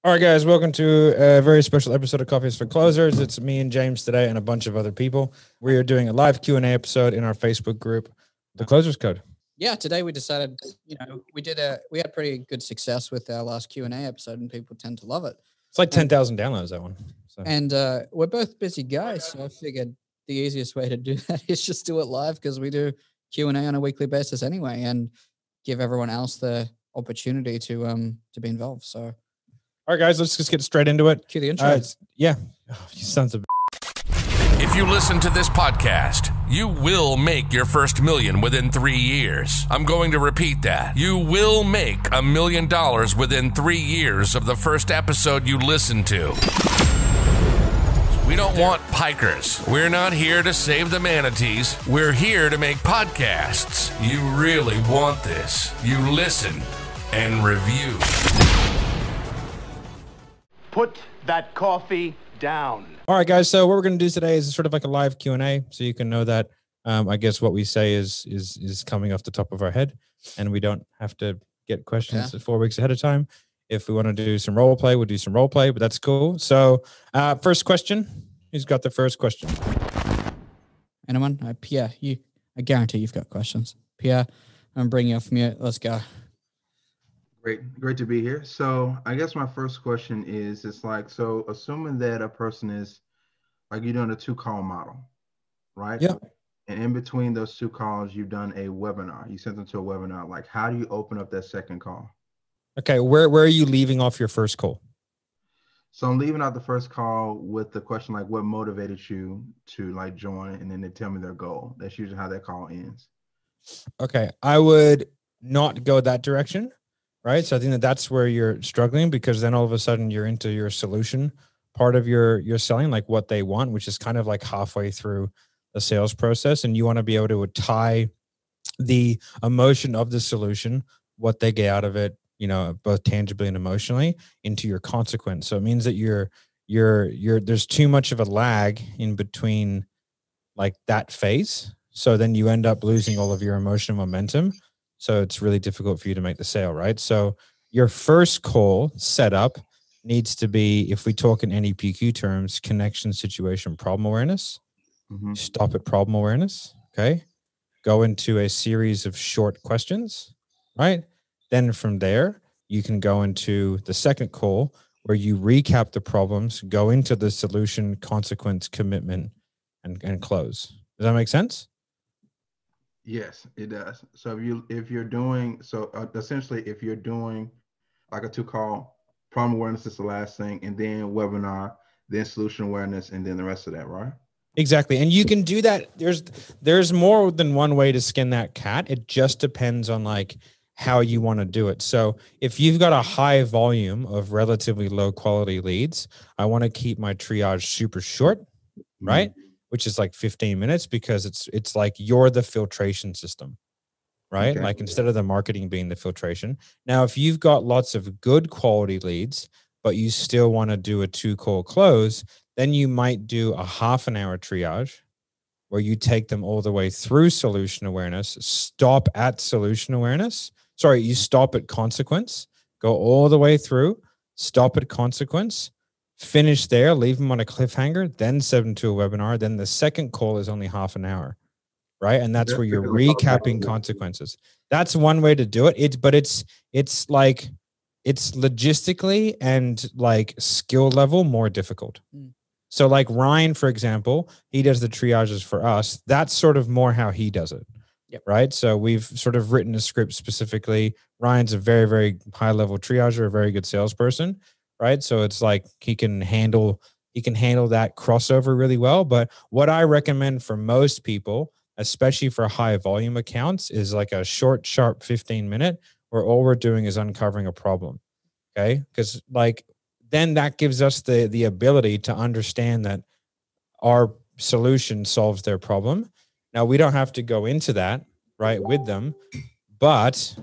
All right, guys, welcome to a very special episode of Coffees for Closers. It's me and James today and a bunch of other people. We are doing a live Q&A episode in our Facebook group, The Closers Code. Yeah, today we decided, we had pretty good success with our last Q&A episode and people tend to love it. It's like 10,000 downloads, that one. So. And we're both busy guys, so I figured the easiest way to do that is just do it live because we do Q&A on a weekly basis anyway and give everyone else the opportunity to be involved. So... All right, guys, let's just get straight into it. Cue the intro. Yeah. Oh, you sons of... If you listen to this podcast, you will make your first million within 3 years. I'm going to repeat that. You will make $1 million within 3 years of the first episode you listen to. We don't want pikers. We're not here to save the manatees. We're here to make podcasts. You really want this. You listen and review. Put that coffee down. All right, guys. So what we're going to do today is sort of like a live Q&A, so you can know that I guess what we say is coming off the top of our head, and we don't have to get questions 4 weeks ahead of time. If we want to do some role play, we'll do some role play, but that's cool. So first question. Who's got the first question? Anyone? Pierre, I guarantee you've got questions. Pierre, I'm bringing you off mute. Let's go. Great to be here. So I guess my first question is, so assuming that a person is like you're doing a 2-call model, right? Yeah. And in between those 2 calls, you've done a webinar. You sent them to a webinar. Like, how do you open up that second call? Okay. Where are you leaving off your first call? So I'm leaving out the first call with the question, like, what motivated you to like join? And then they tell me their goal. That's usually how that call ends. Okay. I would not go that direction. Right. So I think that's where you're struggling, because then all of a sudden you're into your solution part of your selling, like what they want, which is kind of like halfway through the sales process. And you want to be able to tie the emotion of the solution, what they get out of it, both tangibly and emotionally, into your consequence. So it means that there's too much of a lag in between like that phase. So then you end up losing all of your emotional momentum. So it's really difficult for you to make the sale, right? So your first call setup needs to be, if we talk in NEPQ terms, connection, situation, problem awareness. Mm-hmm. Stop at problem awareness, okay? Go into a series of short questions, right? Then from there, you can go into the second call where you recap the problems, go into the solution, consequence, commitment, and close. Does that make sense? Yes, it does. So if you're doing essentially like a 2-call, problem awareness is the last thing, and then webinar, then solution awareness, and then the rest of that, right? Exactly. And you can do that. There's more than one way to skin that cat. It just depends on like how you want to do it. So if you've got a high volume of relatively low quality leads, I want to keep my triage super short, right? Mm-hmm. Which is like 15 minutes, because it's like you're the filtration system, right? Okay. Like instead of the marketing being the filtration. Now, if you've got lots of good quality leads, but you still want to do a 2-call close, then you might do a half an hour triage where you take them all the way through solution awareness, stop at solution awareness. Sorry, you stop at consequence, go all the way through, stop at consequence, finish there, leave them on a cliffhanger, then send them to a webinar. Then the second call is only half an hour, right? And that's where you're recapping consequences. That's one way to do it. It's logistically and like skill level more difficult. So like Ryan, for example, he does the triages for us. That's sort of more how he does it. Yep. Right. So we've sort of written a script specifically. Ryan's a very, very high level triager, a very good salesperson. Right. So it's like he can handle that crossover really well. But what I recommend for most people, especially for high volume accounts, is like a short, sharp 15-minute where all we're doing is uncovering a problem. Okay. Because like then that gives us the ability to understand that our solution solves their problem. Now we don't have to go into that right with them, but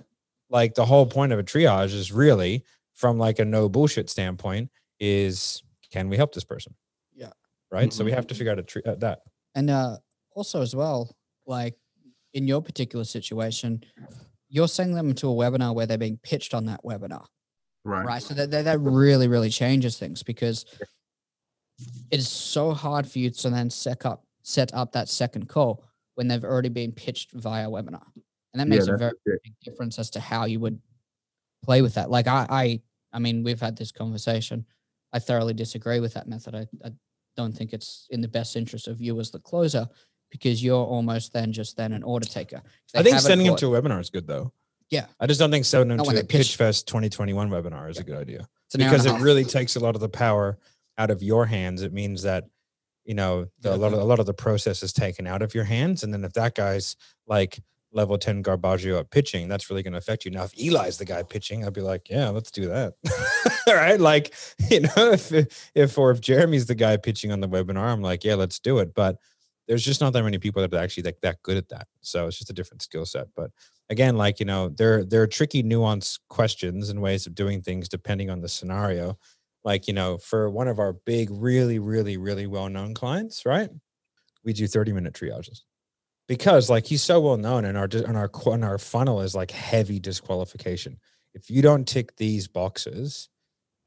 like the whole point of a triage is really, from like a no bullshit standpoint, is can we help this person? Yeah. Right. Mm-hmm. So we have to figure out that. And also as well, like in your particular situation, you're sending them to a webinar where they're being pitched on that webinar. Right. So that really, really changes things, because it is so hard for you to then set up that second call when they've already been pitched via webinar. And that makes a very big difference as to how you would play with that. Like I mean, we've had this conversation. I thoroughly disagree with that method. I don't think it's in the best interest of you as the closer, because you're almost then an order taker. I think sending them to a webinar is good though. Yeah. I just don't think sending them to a pitch PitchFest 2021 webinar is a good idea, because it really takes a lot of the power out of your hands. It means that, you know, a lot of the process is taken out of your hands. And then if that guy's like level 10 Garbaggio at pitching, that's really going to affect you. Now, if Eli's the guy pitching, I'd be like, yeah, let's do that. All right. Like, you know, if Jeremy's the guy pitching on the webinar, I'm like, yeah, let's do it. But there's just not that many people that are actually that good at that. So it's just a different skill set. But again, like, you know, there are tricky, nuanced questions and ways of doing things depending on the scenario. Like, you know, for one of our big, really, really, really well-known clients, right? We do 30-minute triages because like he's so well-known, and our funnel is like heavy disqualification. If you don't tick these boxes,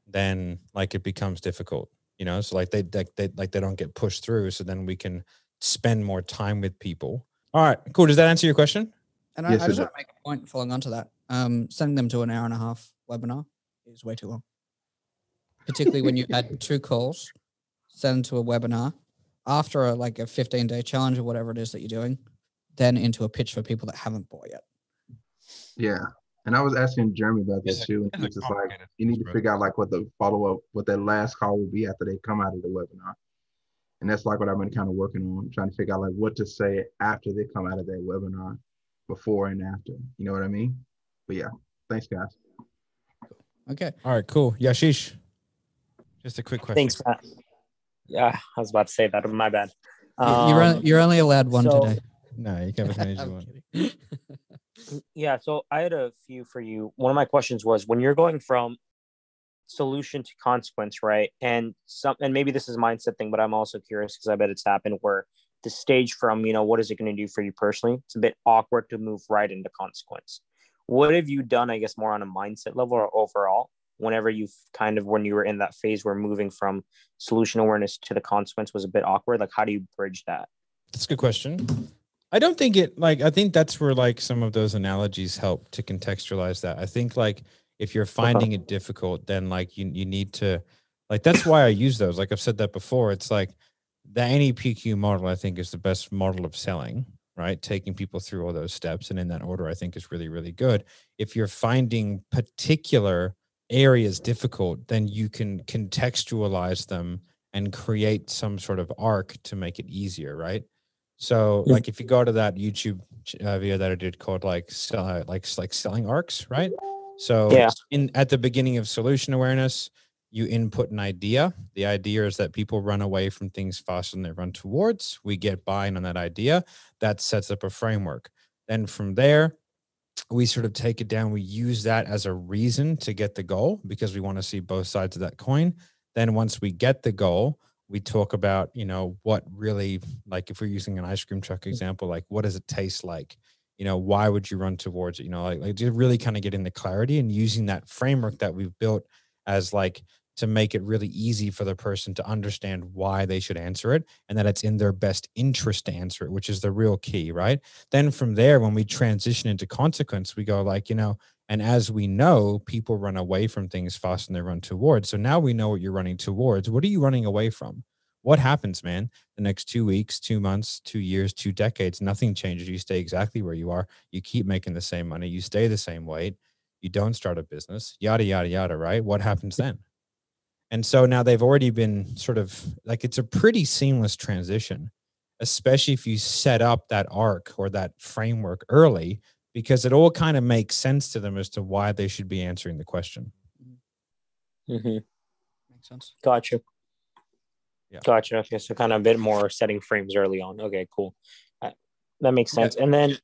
then like it becomes difficult, you know? So like they don't get pushed through. So then we can spend more time with people. All right, cool. Does that answer your question? And I just want to make a point following on to that. Sending them to an hour and a half webinar is way too long. Particularly when you had 2 calls, send to a webinar after a 15-day challenge or whatever it is that you're doing, then into a pitch for people that haven't bought yet. Yeah. And I was asking Jeremy about that too. And it's just like, you need to figure out like what the follow-up, what that last call will be after they come out of the webinar. And that's like what I've been kind of working on, trying to figure out like what to say after they come out of that webinar, before and after. You know what I mean? But yeah, thanks guys. Okay. All right, cool. Yashish. Just a quick question. Thanks, Matt. Yeah, I was about to say that. My bad. You're only allowed one today. No, you can have as many as you want. Yeah, so I had a few for you. One of my questions was, when you're going from solution to consequence, right? And maybe this is a mindset thing, but I'm also curious because I bet it's happened where the stage from, you know, what is it going to do for you personally? It's a bit awkward to move right into consequence. What have you done, I guess, more on a mindset level or overall, whenever you've when you were in that phase where moving from solution awareness to the consequence was a bit awkward? Like, how do you bridge that? That's a good question. I don't think I think that's where like some of those analogies help to contextualize that. I think like if you're finding it difficult, then like you need to, like, that's why I use those. Like I've said that before. It's like the NEPQ model, I think, is the best model of selling, right? Taking people through all those steps and in that order, I think is really, really good. If you're finding particular areas difficult, then you can contextualize them and create some sort of arc to make it easier, right? So like if you go to that YouTube video that I did called like selling arcs, right? So at the beginning of solution awareness, you input an idea. The idea is that people run away from things faster than they run towards. We get buy-in on that idea. That sets up a framework. Then from there, we sort of take it down. We use that as a reason to get the goal because we want to see both sides of that coin. Then once we get the goal, we talk about, you know, what really, like if we're using an ice cream truck example, like what does it taste like? You know, why would you run towards it? You know, like to really kind of get into clarity and using that framework that we've built as like to make it really easy for the person to understand why they should answer it and that it's in their best interest to answer it, which is the real key, right? Then from there, when we transition into consequence, we go like, you know, and as we know, people run away from things faster than they run towards. So now we know what you're running towards. What are you running away from? What happens, man? The next 2 weeks, 2 months, 2 years, 2 decades, nothing changes. You stay exactly where you are. You keep making the same money. You stay the same weight. You don't start a business, yada, yada, yada, right? What happens then? And so now they've already been sort of like, it's a pretty seamless transition, especially if you set up that arc or that framework early, because it all kind of makes sense to them as to why they should be answering the question. Mm-hmm. Makes sense. Gotcha. Yeah. Gotcha. Okay. So kind of a bit more setting frames early on. Okay, cool. That makes sense. Yeah. And then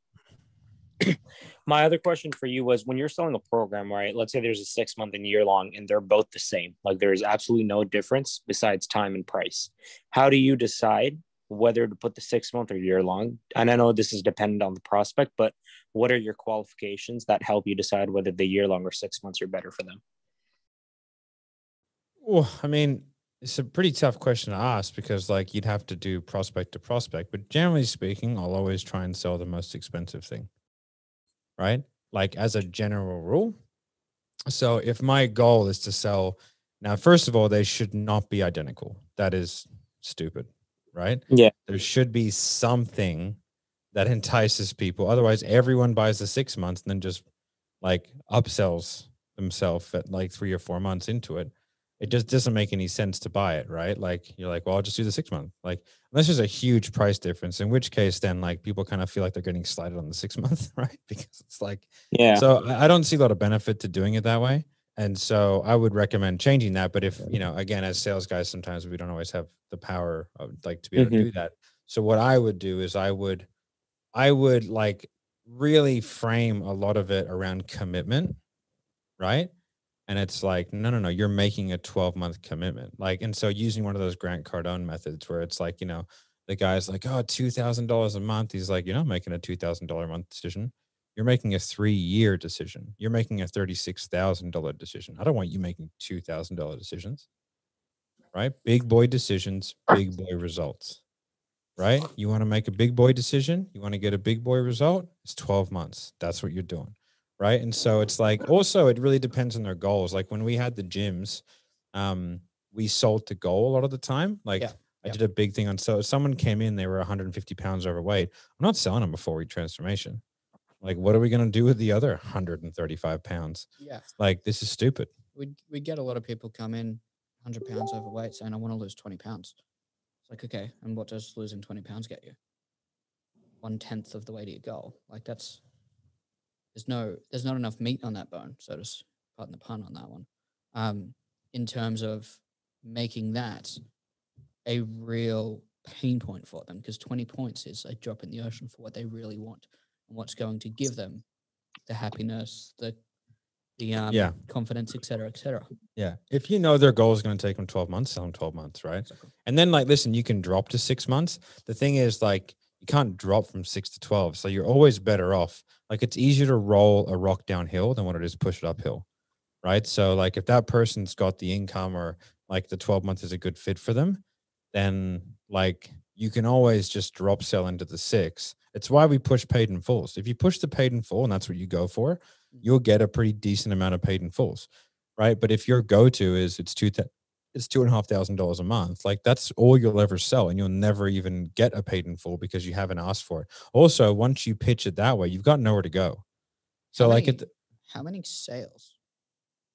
my other question for you was, when you're selling a program, right? Let's say there's a 6 month and year long, and they're both the same. Like there's absolutely no difference besides time and price. How do you decide whether to put the 6 month or year long? And I know this is dependent on the prospect, but what are your qualifications that help you decide whether the year long or 6 months are better for them? Well, I mean, it's a pretty tough question to ask because like you'd have to do prospect to prospect, but generally speaking, I'll always try and sell the most expensive thing, right? Like as a general rule. So if my goal is to sell, now, first of all, they should not be identical. That is stupid, right? Yeah. There should be something that entices people. Otherwise, everyone buys the 6 months and then just like upsells themselves at like 3 or 4 months into it. It just doesn't make any sense to buy it, right? Like you're like, well, I'll just do the 6 month. Like unless there's a huge price difference, in which case then like people kind of feel like they're getting slighted on the 6 month, right? Because it's like, Yeah. so I don't see a lot of benefit to doing it that way. And so I would recommend changing that. But if, you know, again, as sales guys, sometimes we don't always have the power of like to be able to do that. So what I would do is I would like really frame a lot of it around commitment, right? And it's like, no, you're making a 12-month commitment. Like, and so using one of those Grant Cardone methods where it's like, you know, the guy's like, oh, $2,000 a month. He's like, you're not making a $2,000 a month decision. You're making a 3-year decision. You're making a $36,000 decision. I don't want you making $2,000 decisions, right? Big boy decisions, big boy results, right? You want to make a big boy decision. You want to get a big boy result. It's 12 months. That's what you're doing. Right. And so it's like, also, it really depends on their goals. Like when we had the gyms, we sold to goal a lot of the time. Like I did a big thing on, so if someone came in, they were 150 pounds overweight. I'm not selling them a 4-week transformation. Like, what are we going to do with the other 135 pounds? Yeah. Like, this is stupid. We get a lot of people come in 100 pounds overweight saying, I want to lose 20 pounds. It's like, okay. And what does losing 20 pounds get you? 1/10 of the way to your goal. Like there's not enough meat on that bone, so to pardon the pun on that one, in terms of making that a real pain point for them, because 20 points is a drop in the ocean for what they really want and what's going to give them the happiness, the confidence, et cetera, et cetera. Yeah. If you know their goal is going to take them 12 months, sell them 12 months, right? Exactly. And then like, listen, you can drop to 6 months. The thing is like, you can't drop from 6 to 12. So you're always better off. Like it's easier to roll a rock downhill than what it is push it uphill. Right. So like if that person's got the income or like the 12 months is a good fit for them, then like you can always just drop sell into the 6. It's why we push paid in fulls. If you push the paid in full and that's what you go for, you'll get a pretty decent amount of paid in fulls. Right. But if your go-to is it's $2,500 a month, like that's all you'll ever sell and you'll never even get a paid in full because you haven't asked for it. Also, once you pitch it that way, you've got nowhere to go. So how many sales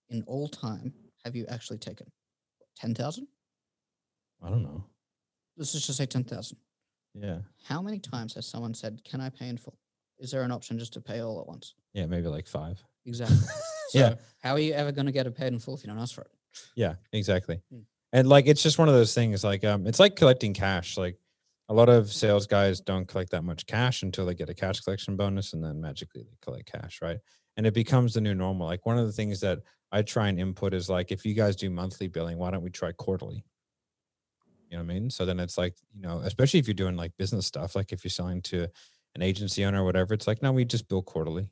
in all time have you actually taken? 10,000? I don't know. Let's just say 10,000. Yeah. How many times has someone said, can I pay in full? Is there an option just to pay all at once? Yeah, maybe like 5. Exactly. So yeah. How are you ever going to get a paid in full if you don't ask for it? Yeah, exactly. And like, it's just one of those things like, it's like collecting cash. Like a lot of sales guys don't collect that much cash until they get a cash collection bonus and then magically they collect cash. Right. And it becomes the new normal. Like one of the things that I try and input is like, if you guys do monthly billing, why don't we try quarterly? You know what I mean? So then it's like, you know, especially if you're doing like business stuff, like if you're selling to an agency owner or whatever, it's like, no, we just bill quarterly.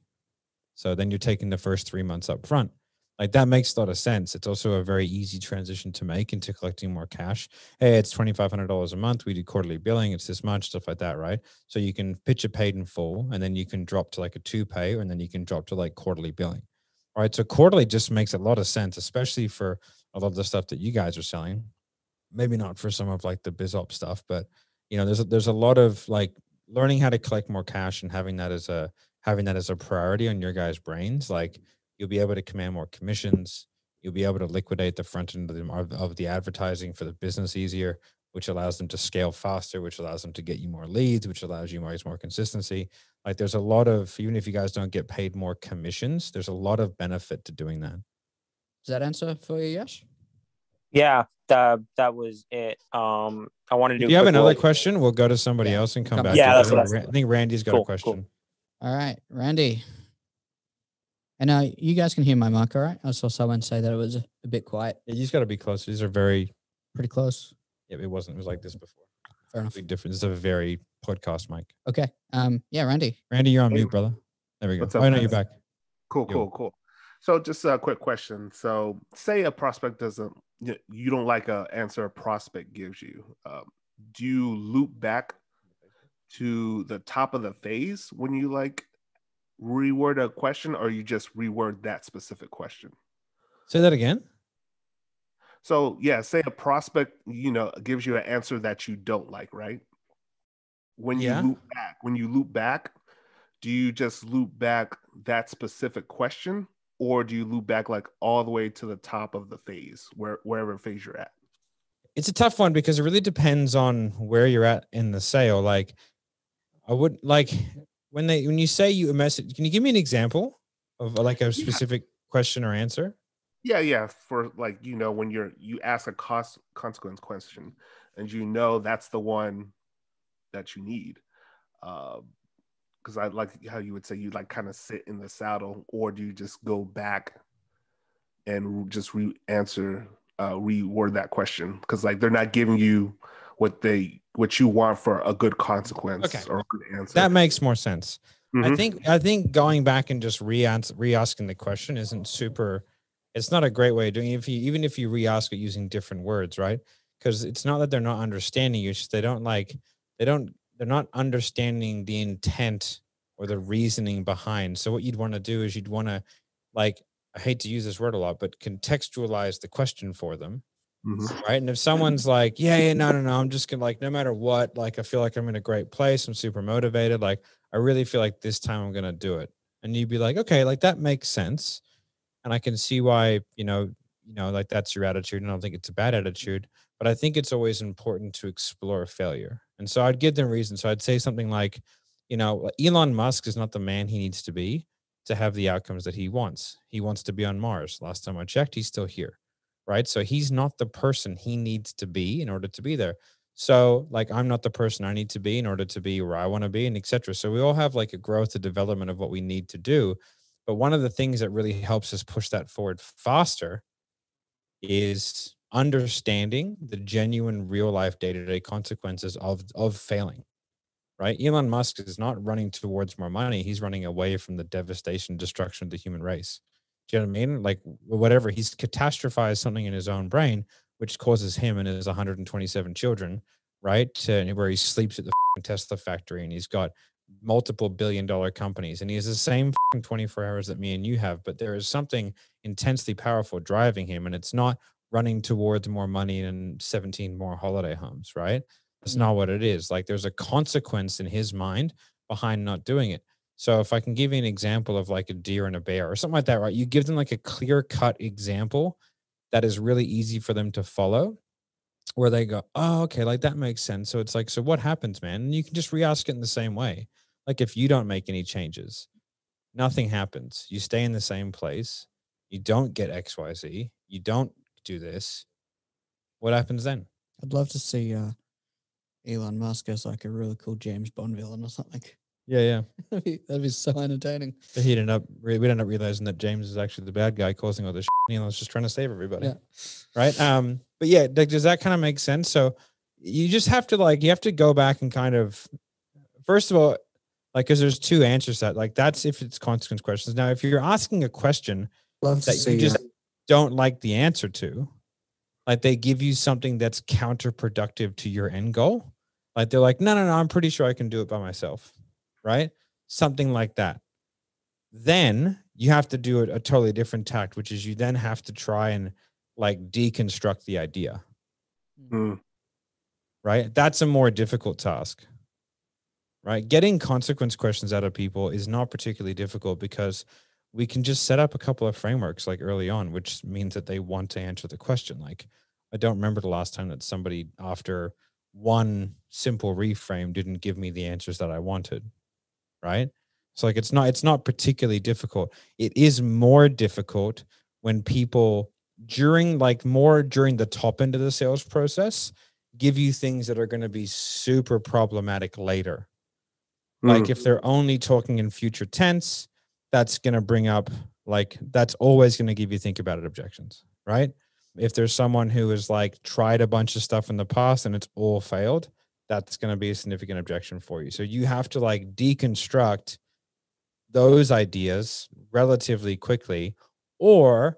So then you're taking the first 3 months up front. Like that makes a lot of sense. It's also a very easy transition to make into collecting more cash. Hey, it's $2,500 a month. We do quarterly billing. It's this much, stuff like that, right? So you can pitch a paid in full and then you can drop to like a 2-pay and then you can drop to like quarterly billing. All right. So quarterly just makes a lot of sense, especially for a lot of the stuff that you guys are selling. Maybe not for some of like the biz op stuff, but you know, there's a lot of like learning how to collect more cash and having that as a priority on your guys' brains. Like you'll be able to command more commissions. You'll be able to liquidate the front end of the advertising for the business easier, which allows them to scale faster, which allows them to get you more leads, which allows you more consistency. Like there's a lot of, even if you guys don't get paid more commissions, there's a lot of benefit to doing that. Does that answer for you, Yash? Yeah, that was it. I wanted to do. If you have another question, we'll go to somebody else and come back. Yeah, that's what I think Randy's got a question. Cool. All right, Randy. And you guys can hear my mic, all right? I saw someone say that it was a bit quiet. Yeah, you just got to be close. These are pretty close. Yeah, it wasn't. It was like this before. Fair enough. Big difference. It's a very podcast mic. Okay. Yeah, Randy. Randy, you're on mute, brother. There we go. What's up, I know you're back. Cool. So just a quick question. So say a prospect doesn't you don't like a answer a prospect gives you, do you loop back to the top of the phase when you like reword a question, or you just reword that specific question? Say that again. So yeah, say a prospect, gives you an answer that you don't like, right? When you loop back, do you just loop back that specific question, or do you loop back like all the way to the top of the phase, wherever phase you're at? It's a tough one because it really depends on where you're at in the sale. Like, I would like when you say you a message, can you give me an example of like a specific question or answer? Yeah. For like, when you ask a consequence question and that's the one that you need. Because I like how you would say you like kind of sit in the saddle, or do you just go back and just reword that question? Because like they're not giving you what you want for a good consequence or a good answer. That makes more sense. Mm-hmm. I think going back and just re-asking the question isn't super. It's not a great way of doing it. Even if you re-ask it using different words, right? Because it's not that they're not understanding you. It's just they're not understanding the intent or the reasoning behind. So what you'd want to do is you'd want to, like, I hate to use this word a lot, but contextualize the question for them. Mm-hmm. Right. And if someone's like, no, I'm just gonna, like, no matter what, like, I feel like I'm in a great place. I'm super motivated. Like, I really feel like this time I'm going to do it. And you'd be like, okay, like that makes sense. And I can see why, like that's your attitude. And I don't think it's a bad attitude, but I think it's always important to explore failure. And so I'd give them reasons. So I'd say something like, Elon Musk is not the man he needs to be to have the outcomes that he wants. He wants to be on Mars. Last time I checked, he's still here. Right. So he's not the person he needs to be in order to be there. So like, I'm not the person I need to be in order to be where I want to be, and etc. So we all have like a growth and development of what we need to do. But one of the things that really helps us push that forward faster is understanding the genuine real life day-to-day consequences of failing. Right. Elon Musk is not running towards more money. He's running away from the devastation, destruction of the human race. Do you know what I mean? Like whatever, he's catastrophized something in his own brain, which causes him and his 127 children, right? Where he sleeps at the Tesla factory, and he's got multiple billion-dollar companies, and he has the same 24 hours that me and you have, but there is something intensely powerful driving him, and it's not running towards more money and 17 more holiday homes, right? That's not what it is. Like there's a consequence in his mind behind not doing it. So if I can give you an example of like a deer and a bear or something like that, right? You give them like a clear-cut example that is really easy for them to follow, where they go, oh, okay, like that makes sense. So it's like, so what happens, man? And you can just re-ask it in the same way. Like if you don't make any changes, nothing happens. You stay in the same place. You don't get XYZ. You don't do this. What happens then? I'd love to see Elon Musk as like a really cool James Bond villain or something. Yeah. That'd be so entertaining. But we'd end up realizing that James is actually the bad guy causing all this shit. Elon's just trying to save everybody. Yeah. Right. But yeah, does that kind of make sense? So you just have to go back and kind of, first of all, like, because there's two answers that, like, that's if it's consequence questions. Now, if you're asking a question that you just don't like the answer to, like they give you something that's counterproductive to your end goal, like they're like, no, I'm pretty sure I can do it by myself, right? Something like that. Then you have to do a totally different tact, which is you then have to try and like deconstruct the idea, right? That's a more difficult task. Right? Getting consequence questions out of people is not particularly difficult because we can just set up a couple of frameworks like early on, which means that they want to answer the question. Like, I don't remember the last time that somebody after one simple reframe didn't give me the answers that I wanted. Right? So like, it's not particularly difficult. It is more difficult when people during the top end of the sales process give you things that are going to be super problematic later. Like if they're only talking in future tense, that's going to bring up, like, that's always going to give you think about it objections, right? If there's someone who has like tried a bunch of stuff in the past and it's all failed, that's going to be a significant objection for you. So you have to like deconstruct those ideas relatively quickly, or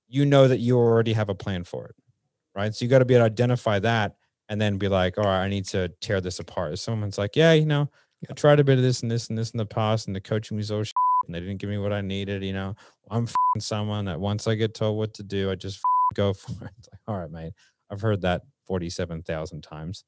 you know that you already have a plan for it. right? So you got to be able to identify that and then be like, all right, I need to tear this apart. If someone's like, yeah, I tried a bit of this and this and this in the past, and the coaching was all shit, and they didn't give me what I needed. I'm someone that once I get told what to do, I just go for it. It's like, all right, mate, I've heard that 47,000 times.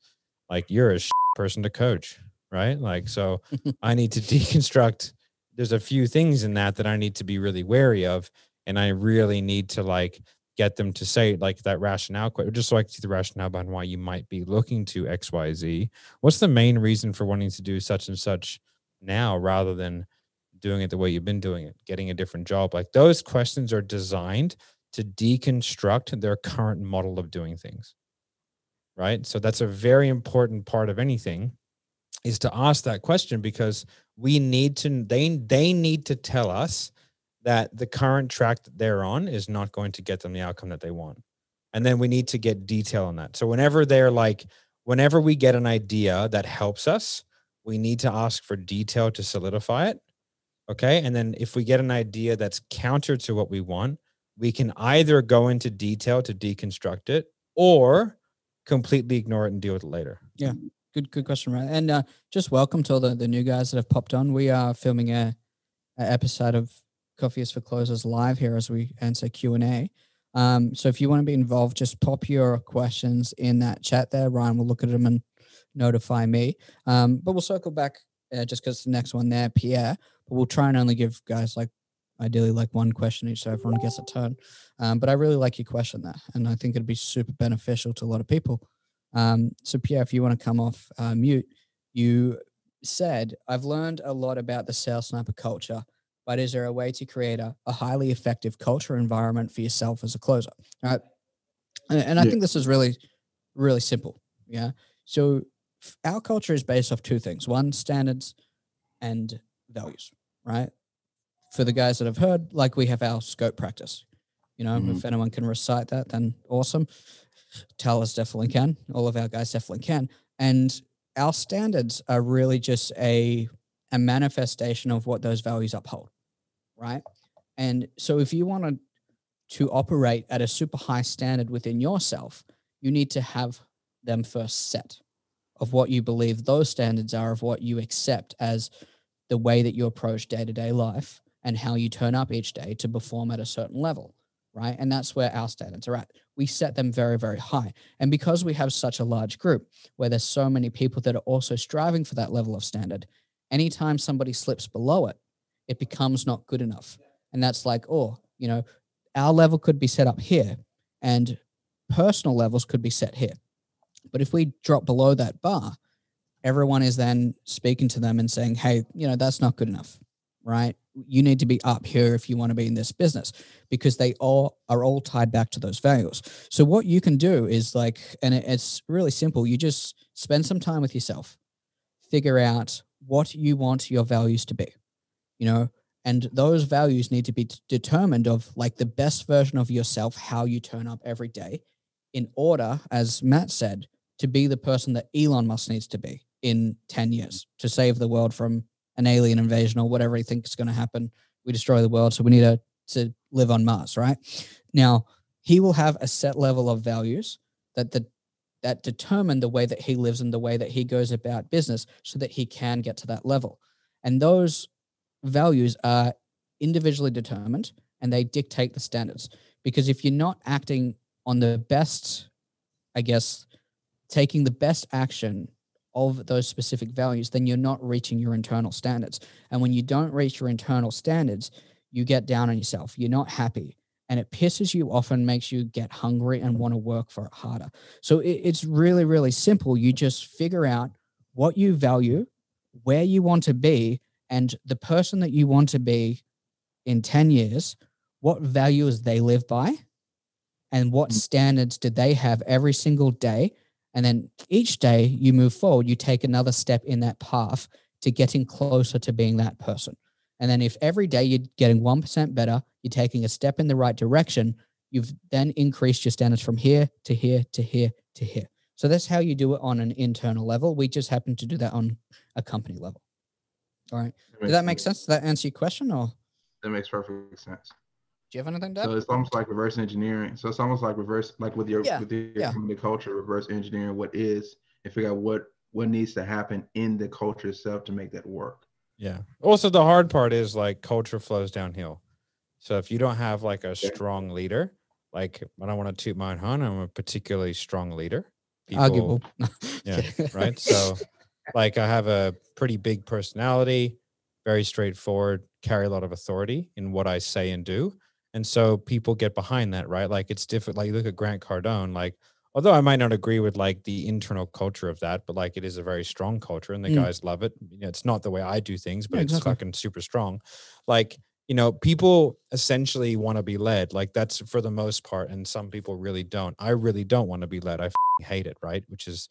Like, you're a person to coach, right? Like, so I need to deconstruct. There's a few things in that I need to be really wary of, and I really need to like get them to say like that rationale, just so I can see the rationale behind why you might be looking to XYZ. What's the main reason for wanting to do such and such now rather than doing it the way you've been doing it, getting a different job? Like, those questions are designed to deconstruct their current model of doing things, right? So that's a very important part of anything, is to ask that question, because they need to tell us that the current track that they're on is not going to get them the outcome that they want. And then we need to get detail on that. So whenever we get an idea that helps us, we need to ask for detail to solidify it. Okay. And then if we get an idea that's counter to what we want, we can either go into detail to deconstruct it or completely ignore it and deal with it later. Yeah. Good question, right? And just welcome to all the new guys that have popped on. We are filming a episode of Coffee is for Closers live here as we answer Q&A. So if you want to be involved, just pop your questions in that chat there. Ryan will look at them and notify me. But we'll circle back just because the next one there, Pierre. But we'll try and only give guys ideally one question each, so everyone gets a turn. But I really like your question there, and I think it'd be super beneficial to a lot of people. So Pierre, if you want to come off mute, you said, I've learned a lot about the sales sniper culture, but is there a way to create a highly effective culture environment for yourself as a closer? Right. And I think this is really, really simple. Yeah. So our culture is based off two things: one, standards, and values, right? For the guys that have heard, we have our scope practice. If anyone can recite that, then awesome. Talis definitely can. All of our guys definitely can. And our standards are really just a manifestation of what those values uphold, right? And so if you want to operate at a super high standard within yourself, you need to have them first set of what you believe those standards are, of what you accept as the way that you approach day-to-day life and how you turn up each day to perform at a certain level, right? And that's where our standards are at. We set them very, very high. And because we have such a large group where there's so many people that are also striving for that level of standard, anytime somebody slips below it, it becomes not good enough. And that's our level could be set up here and personal levels could be set here. But if we drop below that bar, everyone is then speaking to them and saying, hey, that's not good enough, right? You need to be up here if you want to be in this business, because they all are all tied back to those values. So what you can do is and it's really simple. You just spend some time with yourself, figure out what you want your values to be, and those values need to be determined of the best version of yourself, how you turn up every day in order, as Matt said, to be the person that Elon Musk needs to be in 10 years to save the world from an alien invasion or whatever he thinks is going to happen. We destroy the world, so we need to live on Mars, right? Now, he will have a set level of values that determine the way that he lives and the way that he goes about business so that he can get to that level. And those values are individually determined and they dictate the standards. Because if you're not acting on the best, taking the best action of those specific values, then you're not reaching your internal standards. And when you don't reach your internal standards, you get down on yourself. You're not happy. And it pisses you off and makes you get hungry and want to work for it harder. So it's really, really simple. You just figure out what you value, where you want to be, and the person that you want to be in 10 years, what values they live by, and what standards do they have every single day. And then each day you move forward, you take another step in that path to getting closer to being that person. And then if every day you're getting 1% better, you're taking a step in the right direction, you've then increased your standards from here to here to here to here. So that's how you do it on an internal level. We just happen to do that on a company level. All right. Did that make sense? Did that answer your question? Or that makes perfect sense. you have anything, Dad? So it's almost like reverse engineering. So it's almost like reverse, like with your company culture, reverse engineering what is, and figure out what needs to happen in the culture itself to make that work. Yeah. Also, the hard part is like culture flows downhill. So if you don't have like a strong leader, like I don't want to toot my own horn, I'm a particularly strong leader. Arguable. Yeah. Right. So like I have a pretty big personality, very straightforward, carry a lot of authority in what I say and do. And so people get behind that, right? Like it's different. Like you look at Grant Cardone, like, although I might not agree with like the internal culture of that, but like it is a very strong culture and the guys love it. You know, it's not the way I do things, but it's fucking super strong. Like, you know, people essentially want to be led. Like that's for the most part. And some people really don't. I really don't want to be led. I hate it. Right. Which is,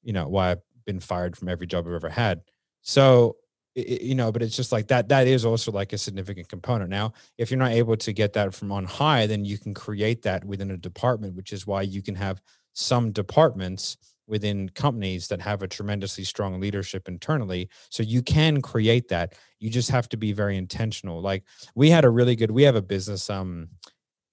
you know, why I've been fired from every job I've ever had. So, you know, but it's just like that is also like a significant component. Now, if you're not able to get that from on high, then you can create that within a department, which is why you can have some departments within companies that have a tremendously strong leadership internally. So you can create that. You just have to be very intentional. Like we have a business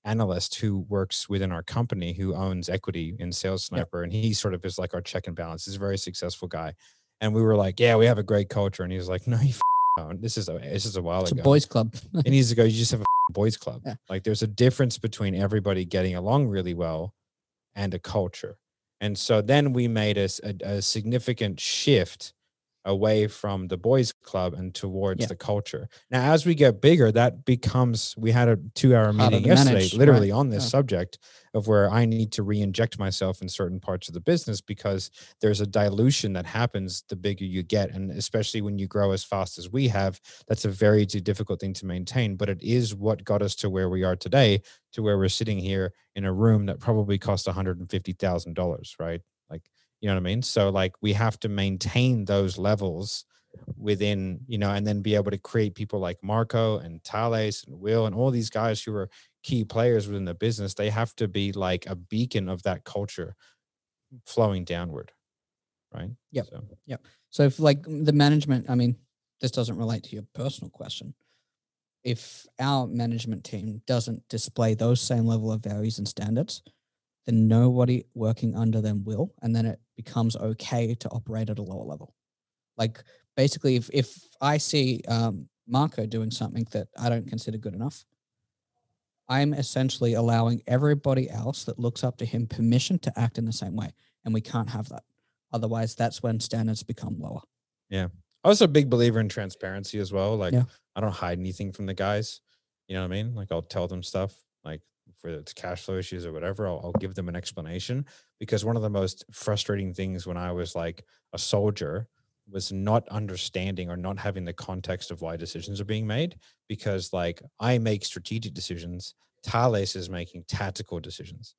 analyst who works within our company who owns equity in Sales Sniper. And he sort of is like our check and balance. He's a very successful guy. And we were like, yeah, we have a great culture. And he was like, no, you don't. This is a while ago. It's a boys club. And he needs to go, you just have a boys club. Yeah. Like there's a difference between everybody getting along really well and a culture. And so then we made a significant shift away from the boys club and towards the culture. Now, as we get bigger, that becomes, we had a 2-hour meeting yesterday, literally on this subject of where I need to re-inject myself in certain parts of the business because there's a dilution that happens the bigger you get. And especially when you grow as fast as we have, that's a very difficult thing to maintain, but it is what got us to where we are today, to where we're sitting here in a room that probably cost $150,000, right? Like, you know what I mean? So like we have to maintain those levels within, you know, and then be able to create people like Marco and Thales and Will and all these guys who are key players within the business. They have to be like a beacon of that culture flowing downward. Right. Yep. So if like the management, I mean, this doesn't relate to your personal question. If our management team doesn't display those same level of values and standards, then nobody working under them will, and then it becomes okay to operate at a lower level. Like basically, if I see Marco doing something that I don't consider good enough, I'm essentially allowing everybody else that looks up to him permission to act in the same way, and we can't have that. Otherwise, that's when standards become lower. Yeah. Also a big believer in transparency as well. Like I don't hide anything from the guys. You know what I mean? Like I'll tell them stuff, like for it's cash flow issues or whatever, I'll give them an explanation, because one of the most frustrating things when I was like a soldier was not understanding or not having the context of why decisions are being made, because like I make strategic decisions, Thales is making tactical decisions,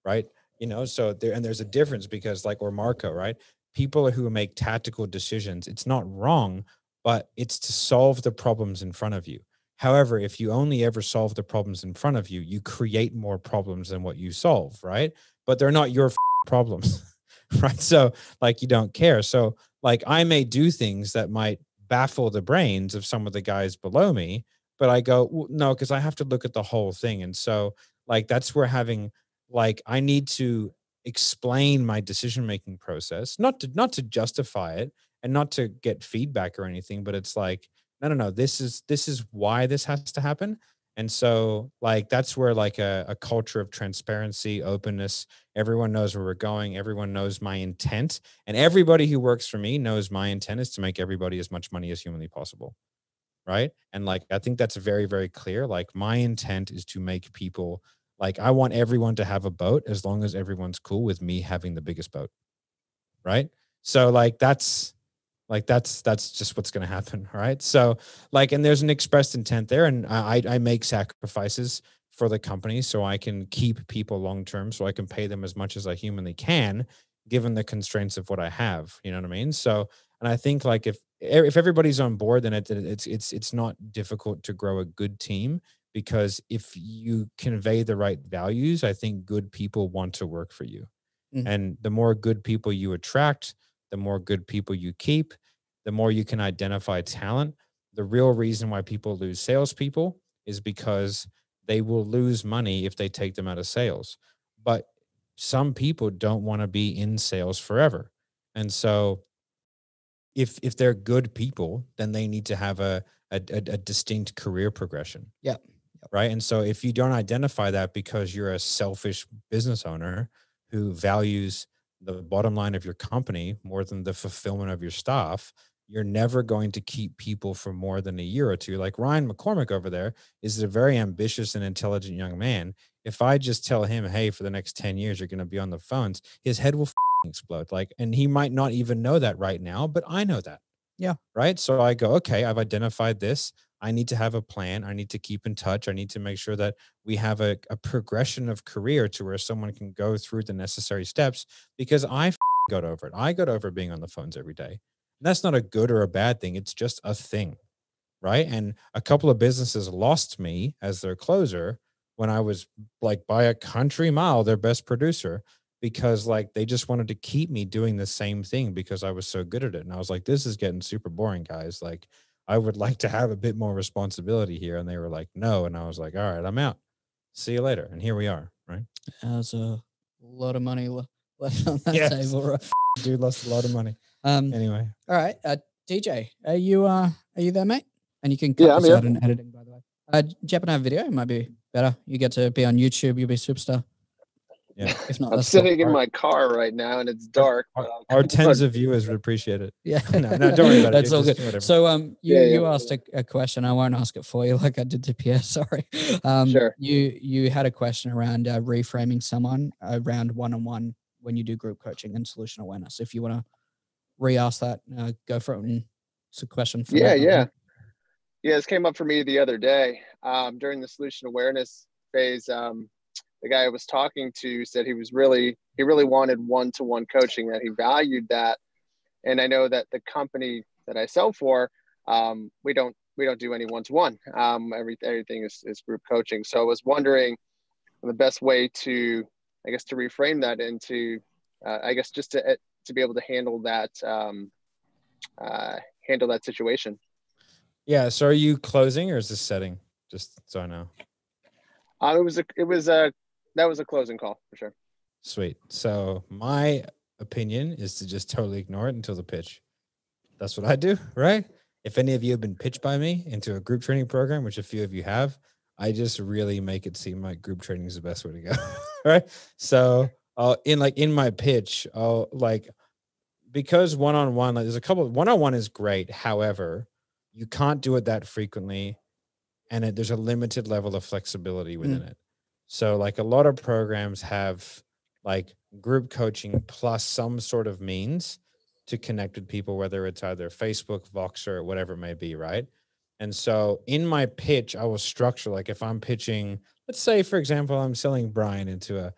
right? You know, so there's a difference because like, or Marco, right? People who make tactical decisions, it's not wrong, but it's to solve the problems in front of you. However, if you only ever solve the problems in front of you, you create more problems than what you solve, right? But they're not your problems, right? So like you don't care. So like I may do things that might baffle the brains of some of the guys below me, but I go, well, no, because I have to look at the whole thing. And so like that's where having like I need to explain my decision-making process, not to justify it and not to get feedback or anything, but it's like, no, this is why this has to happen. And so like that's where like a culture of transparency, openness, everyone knows where we're going, everyone knows my intent, and everybody who works for me knows my intent is to make everybody as much money as humanly possible, right? And like I think that's very, very clear. Like my intent is to make people, like I want everyone to have a boat as long as everyone's cool with me having the biggest boat, right? So like that's just what's going to happen, right? So like, and there's an expressed intent there, and I make sacrifices for the company so I can keep people long term, so I can pay them as much as I humanly can, given the constraints of what I have. You know what I mean? So, and I think like if everybody's on board, then it's not difficult to grow a good team, because if you convey the right values, I think good people want to work for you. And the more good people you attract, the more good people you keep, the more you can identify talent. The real reason why people lose salespeople is because they will lose money if they take them out of sales. But some people don't want to be in sales forever. And so if they're good people, then they need to have a distinct career progression. Yeah. Right. And so if you don't identify that because you're a selfish business owner who values the bottom line of your company more than the fulfillment of your staff, you're never going to keep people for more than a year or two. Like Ryan McCormick over there is a very ambitious and intelligent young man. If I just tell him, hey, for the next 10 years, you're going to be on the phones, his head will explode. Like, and he might not even know that right now, but I know that. Yeah. Right. So I go, okay, I've identified this. I need to have a plan. I need to keep in touch. I need to make sure that we have a progression of career to where someone can go through the necessary steps, because I got over it. I got over being on the phones every day. And that's not a good or a bad thing. It's just a thing. Right. And a couple of businesses lost me as their closer when I was like by a country mile, their best producer, because like they just wanted to keep me doing the same thing because I was so good at it. And I was like, this is getting super boring, guys. Like, I would like to have a bit more responsibility here. And they were like, no. And I was like, all right, I'm out. See you later. And here we are. Right. There's a lot of money left on that table, right? Dude lost a lot of money. Anyway. All right. DJ, are you there, mate? And you can cut this out in editing, by the way. Jep and I have video. It might be better. You get to be on YouTube. You'll be a superstar. Yeah. If not, I'm sitting in my car right now and it's dark. Our tens of viewers would appreciate it. Yeah. No, don't worry about it. That's all good. So you asked a question. I won't ask it for you like I did to Pierre. Sorry. Sure. You had a question around reframing someone around one-on-one when you do group coaching and solution awareness. If you want to re-ask that, go for it. And it's a question for Yeah, this came up for me the other day during the solution awareness phase. The guy I was talking to said he really wanted one-to-one coaching, that he valued that. And I know that the company that I sell for, we don't do any one-to-one. Everything is group coaching. So I was wondering the best way to reframe that into, just to be able to handle that situation. Yeah. So are you closing or is this setting? Just so I know. That was a closing call for sure. Sweet. So my opinion is to just totally ignore it until the pitch. That's what I do, right? If any of you have been pitched by me into a group training program, which a few of you have, I just really make it seem like group training is the best way to go, right? So in my pitch, because one-on-one, there's a couple, one-on-one is great. However, you can't do it that frequently. And there's a limited level of flexibility within it. So like a lot of programs have like group coaching plus some sort of means to connect with people, whether it's either Facebook, Voxer, whatever it may be, right? And so in my pitch, I will structure, like if I'm pitching, let's say, for example, I'm selling Brian into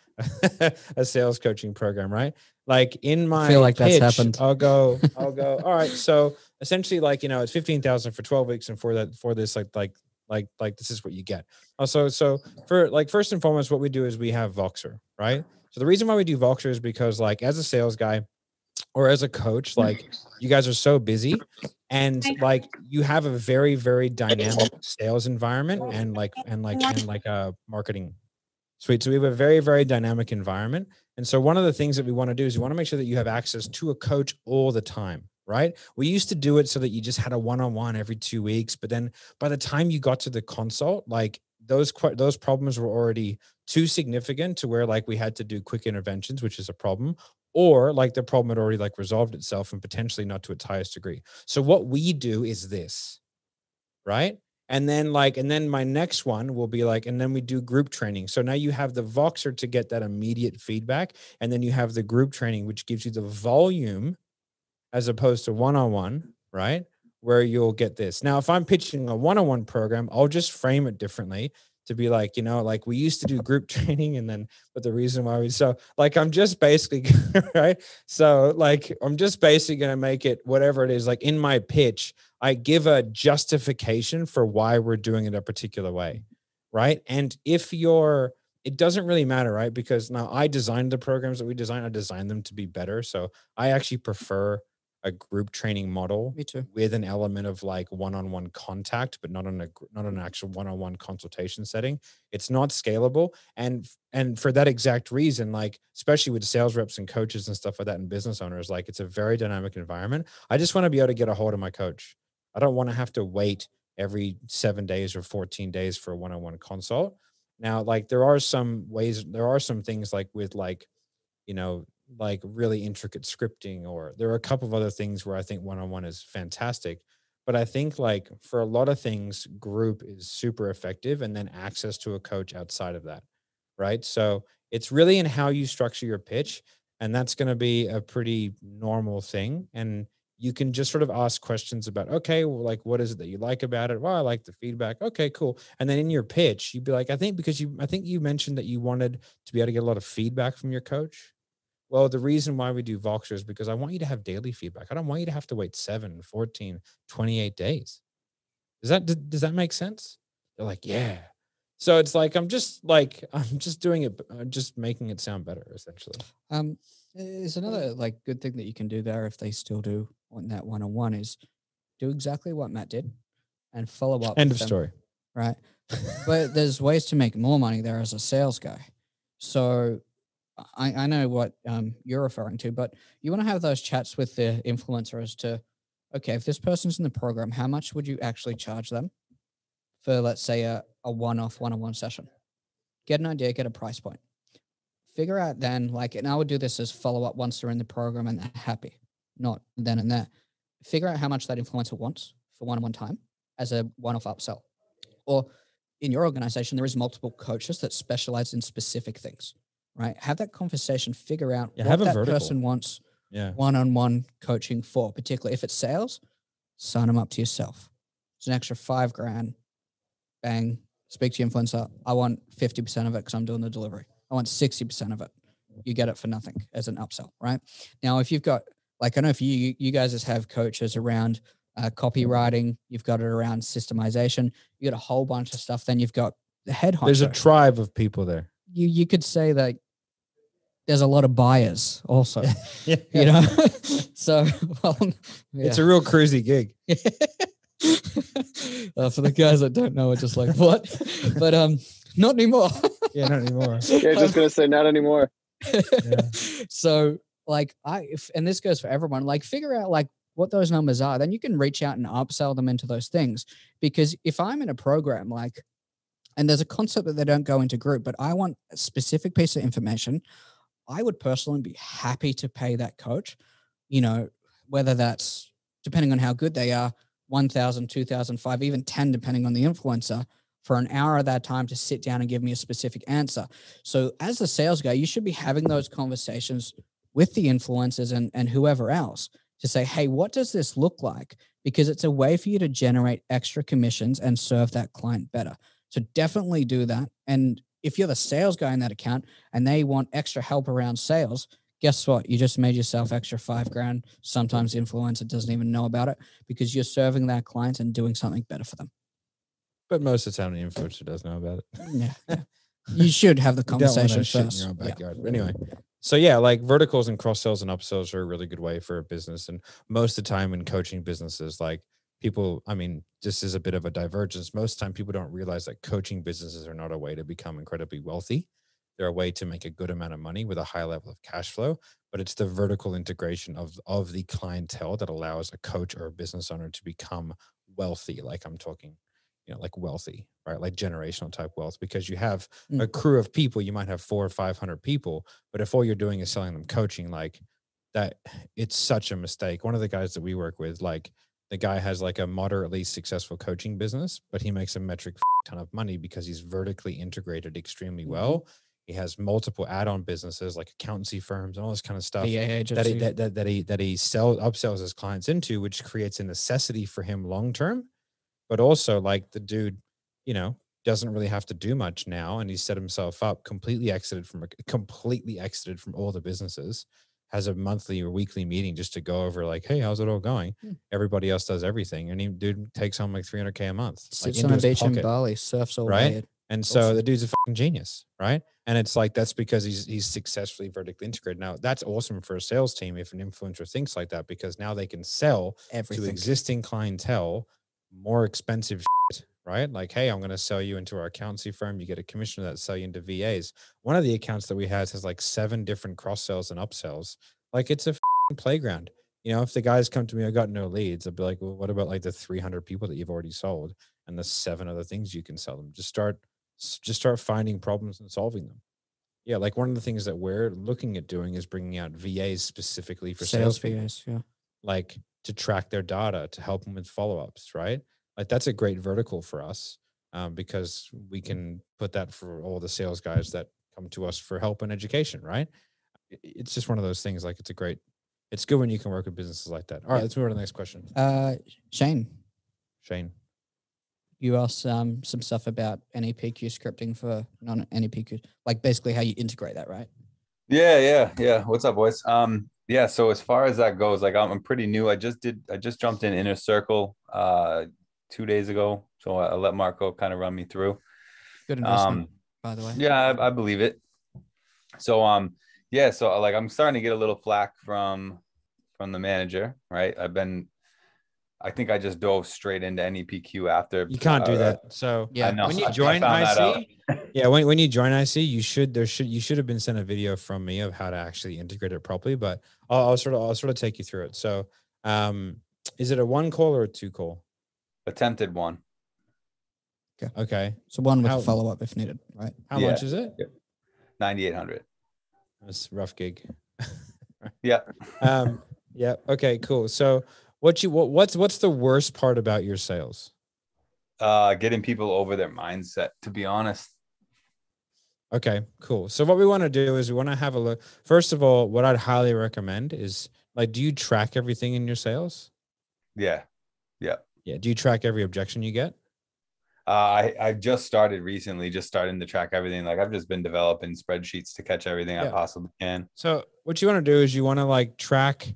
a sales coaching program, right? Like in my I feel like pitch, that's happened. I'll go, all right. So essentially like, it's 15,000 for 12 weeks. And for this, like this is what you get. Also, so for like, first and foremost, what we do is we have Voxer, right? So the reason why we do Voxer is because like as a sales guy or as a coach, like you guys are so busy and like you have a very, very dynamic sales environment and a marketing suite. So we have a very, very dynamic environment. And so one of the things that we want to do is we want to make sure that you have access to a coach all the time. Right? We used to do it so that you just had a one-on-one every 2 weeks, but then by the time you got to the consult, like those problems were already too significant to where like we had to do quick interventions, which is a problem, or like the problem had already like resolved itself and potentially not to its highest degree. So what we do is this, right? And then my next one will be like, and then we do group training. So now you have the Voxer to get that immediate feedback. And then you have the group training, which gives you the volume as opposed to one-on-one, right? Where you'll get this. Now, if I'm pitching a one-on-one program, I'll just frame it differently to be like, like we used to do group training but the reason why I'm just basically, right? So like, I'm just basically going to make it whatever it is. Like in my pitch, I give a justification for why we're doing it a particular way, right? And it doesn't really matter, right? Because now I designed the programs that we design. I designed them to be better. So I actually prefer a group training model. Me too. With an element of like one-on-one contact, but not an actual one-on-one consultation setting. It's not scalable. And for that exact reason, like, especially with sales reps and coaches and stuff like that and business owners, like it's a very dynamic environment. I just want to be able to get a hold of my coach. I don't want to have to wait every 7 days or 14 days for a one-on-one consult. Now, like there are some things like with like, you know, like really intricate scripting, or there are a couple of other things where I think one-on-one is fantastic. But I think like for a lot of things, group is super effective, and then access to a coach outside of that. Right. So it's really in how you structure your pitch. And that's going to be a pretty normal thing. And you can just sort of ask questions about, okay, well, like, what is it that you like about it? Well, I like the feedback. Okay, cool. And then in your pitch, you'd be like, I think you mentioned that you wanted to be able to get a lot of feedback from your coach. Well, the reason why we do Voxer is because I want you to have daily feedback. I don't want you to have to wait 7, 14, 28 days. Does that make sense? They're like, yeah. So it's like, I'm just doing it, just making it sound better, essentially. There's another like good thing that you can do there if they still do on that one-on-one is do exactly what Matt did and follow up. End of story. Right. But there's ways to make more money there as a sales guy. So I know what you're referring to, but you want to have those chats with the influencer as to, okay, if this person's in the program, how much would you actually charge them for, let's say, a one-off one-on-one session? Get an idea, get a price point. Figure out then, like, and I would do this as follow-up once they're in the program and they're happy, not then and there. Figure out how much that influencer wants for one-on-one time as a one-off upsell. Or in your organization, there is multiple coaches that specialize in specific things. Right. Have that conversation, figure out what that person wants one-on-one coaching for, particularly if it's sales, sign them up to yourself. It's an extra $5,000. Bang. Speak to your influencer. I want 50% of it because I'm doing the delivery. I want 60% of it. You get it for nothing as an upsell. Right. Now, if you've got, like, I know if you guys just have coaches around copywriting, you've got it around systemization, you got a whole bunch of stuff. Then you've got the head honcho. There's a tribe of people there. You could say that there's a lot of buyers also, you know, so it's a real cruisy gig. For the guys that don't know, it's just like, what? But not anymore. Not anymore. Yeah, just going to say not anymore. So like and this goes for everyone, like figure out like what those numbers are. Then you can reach out and upsell them into those things. Because if I'm in a program, like, and there's a concept that they don't go into group, but I want a specific piece of information, I would personally be happy to pay that coach, you know, whether that's depending on how good they are, 1,000, 2,000, 5, even 10, depending on the influencer, for an hour of that time to sit down and give me a specific answer. So as the sales guy, you should be having those conversations with the influencers and whoever else to say, hey, what does this look like? Because it's a way for you to generate extra commissions and serve that client better. So definitely do that. And if you're the sales guy in that account and they want extra help around sales, guess what? You just made yourself extra $5,000. Sometimes the influencer doesn't even know about it because you're serving that client and doing something better for them. But most of the time, the influencer does know about it. Yeah. You should have the conversation first. In your own backyard. But anyway, so yeah, like verticals and cross sells and upsells are a really good way for a business. And most of the time in coaching businesses, like people, I mean, this is a bit of a divergence. Most of the time people don't realize that coaching businesses are not a way to become incredibly wealthy. They're a way to make a good amount of money with a high level of cash flow, but it's the vertical integration of the clientele that allows a coach or a business owner to become wealthy. Like I'm talking, you know, like wealthy, right? Like generational type wealth, because you have a crew of people, you might have 400 or 500 people, but if all you're doing is selling them coaching, like that, it's such a mistake. One of the guys that we work with, like the guy has like a moderately successful coaching business, but he makes a metric ton of money because he's vertically integrated extremely well. He has multiple add-on businesses like accountancy firms and all this kind of stuff that he upsells his clients into, which creates a necessity for him long-term. But also like the dude, you know, doesn't really have to do much now. And he set himself up completely exited from all the businesses, has a monthly or weekly meeting just to go over like, hey, how's it all going? Everybody else does everything. And he dude takes home like $300K a month. Sits on a beach in Bali, surfs all day. And so Awesome. the dude's a fucking genius, right? And it's like, that's because he's successfully vertically integrated. Now that's awesome for a sales team if an influencer thinks like that, because now they can sell Everything. to existing clientele more expensive shit, right? Like, hey, I'm going to sell you into our accountancy firm. You get a commission that sell you into VAs. One of the accounts that we have has like 7 different cross sells and upsells. Like, it's a playground. You know, if the guys come to me, I got no leads, I'd be like, well, what about like the 300 people that you've already sold and the 7 other things you can sell them? Just start finding problems and solving them. Yeah, like one of the things that we're looking at doing is bringing out VAs specifically for Sales salespeople, VAs, yeah. like to track their data, to help them with follow-ups, right? Like that's a great vertical for us, because we can put that for all the sales guys that come to us for help and education, right? It's just one of those things. Like it's good when you can work with businesses like that. All right, Yeah. let's move on to the next question. Shane, Shane. you asked some stuff about NEPQ scripting for non-NEPQ, like basically how you integrate that, right? Yeah. What's up, boys? Yeah. So as far as that goes, like I'm pretty new. I just jumped in Inner Circle 2 days ago. So I'll let Marco kind of run me through. Good investment, by the way. Yeah, I believe it. So yeah, so like I'm starting to get a little flack from the manager, right? I think I just dove straight into NEPQ after. You can't do that. So yeah, I know. When you I join found that out. IC, yeah, when you join IC, you should have been sent a video from me of how to actually integrate it properly. But I'll sort of take you through it. So, is it a 1 call or a 2 call? Attempted 1. Okay. So 1 with a follow-up if needed, right? How much is it? 9,800. That's a rough gig. Yeah. Yeah. Okay. Cool. So, what's the worst part about your sales? Getting people over their mindset, to be honest. Okay, cool. So what we want to do is we want to have a look. First of all, what I'd highly recommend is, like, do you track everything in your sales? Yeah. Do you track every objection you get? I've just started recently, starting to track everything. Like I've just been developing spreadsheets to catch everything I possibly can. So what you want to do is you want to like track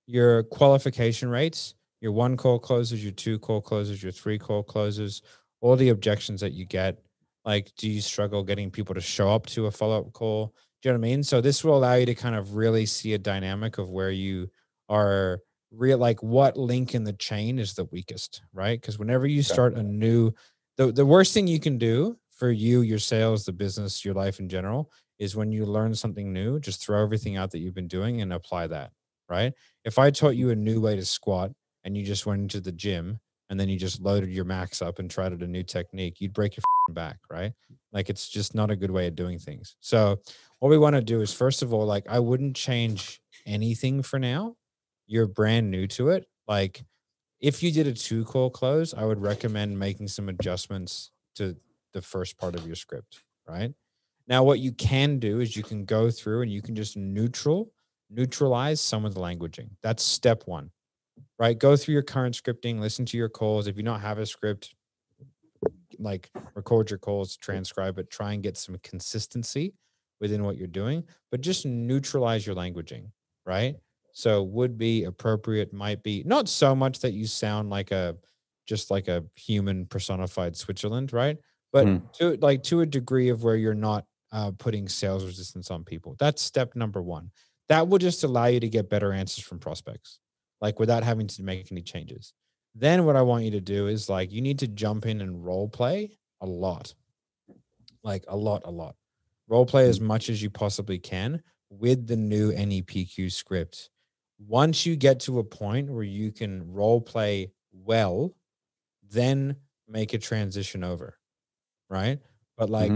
your qualification rates, your 1 call closes, your 2 call closes, your 3 call closes, all the objections that you get. Like, do you struggle getting people to show up to a follow-up call? Do you know what I mean? So this will allow you to kind of really see a dynamic of where you are like what link in the chain is the weakest, right? Because whenever you start a new, the worst thing you can do for you, your sales, the business, your life in general, is when you learn something new, just throw everything out that you've been doing and apply that, right? If I taught you a new way to squat and you just went into the gym and then you just loaded your max up and tried out a new technique, you'd break your back, right? Like, it's just not a good way of doing things. So what we want to do is, first of all, like, I wouldn't change anything for now. You're brand new to it. Like, if you did a 2 call close, I would recommend making some adjustments to the first part of your script, right? Now, what you can do is you can go through and you can just neutralize some of the languaging. That's step 1, right? Go through your current scripting, listen to your calls. If you don't have a script, like, record your calls, transcribe it, try and get some consistency within what you're doing, but just neutralize your languaging, right? So would be, appropriate, might be, not so much that you sound like just like a human personified Switzerland, right? But to a degree of where you're not putting sales resistance on people. That's step number 1. That will just allow you to get better answers from prospects, like, without having to make any changes. Then what I want you to do is, like, you need to jump in and role play a lot, like a lot. Role play as much as you possibly can with the new NEPQ script. Once you get to a point where you can role play well, then make a transition over, right? But like,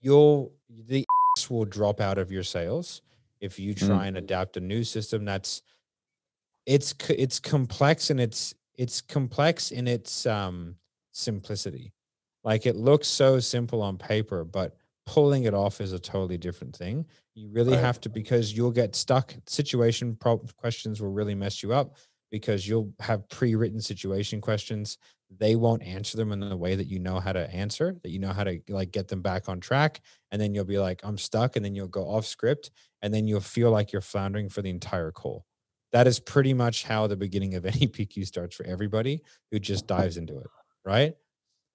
the ass will drop out of your sales if you try and adapt a new system. It's complex, and it's complex in its simplicity. Like, it looks so simple on paper, but pulling it off is a totally different thing. You really have to, because you'll get stuck. Situation questions will really mess you up, because you'll have pre-written situation questions. They won't answer them in the way that you know how to answer, that you know how to, like, get them back on track. And then you'll be like, I'm stuck. And then you'll go off script, and then you'll feel like you're floundering for the entire call. That is pretty much how the beginning of any PQ starts for everybody who just dives into it, right?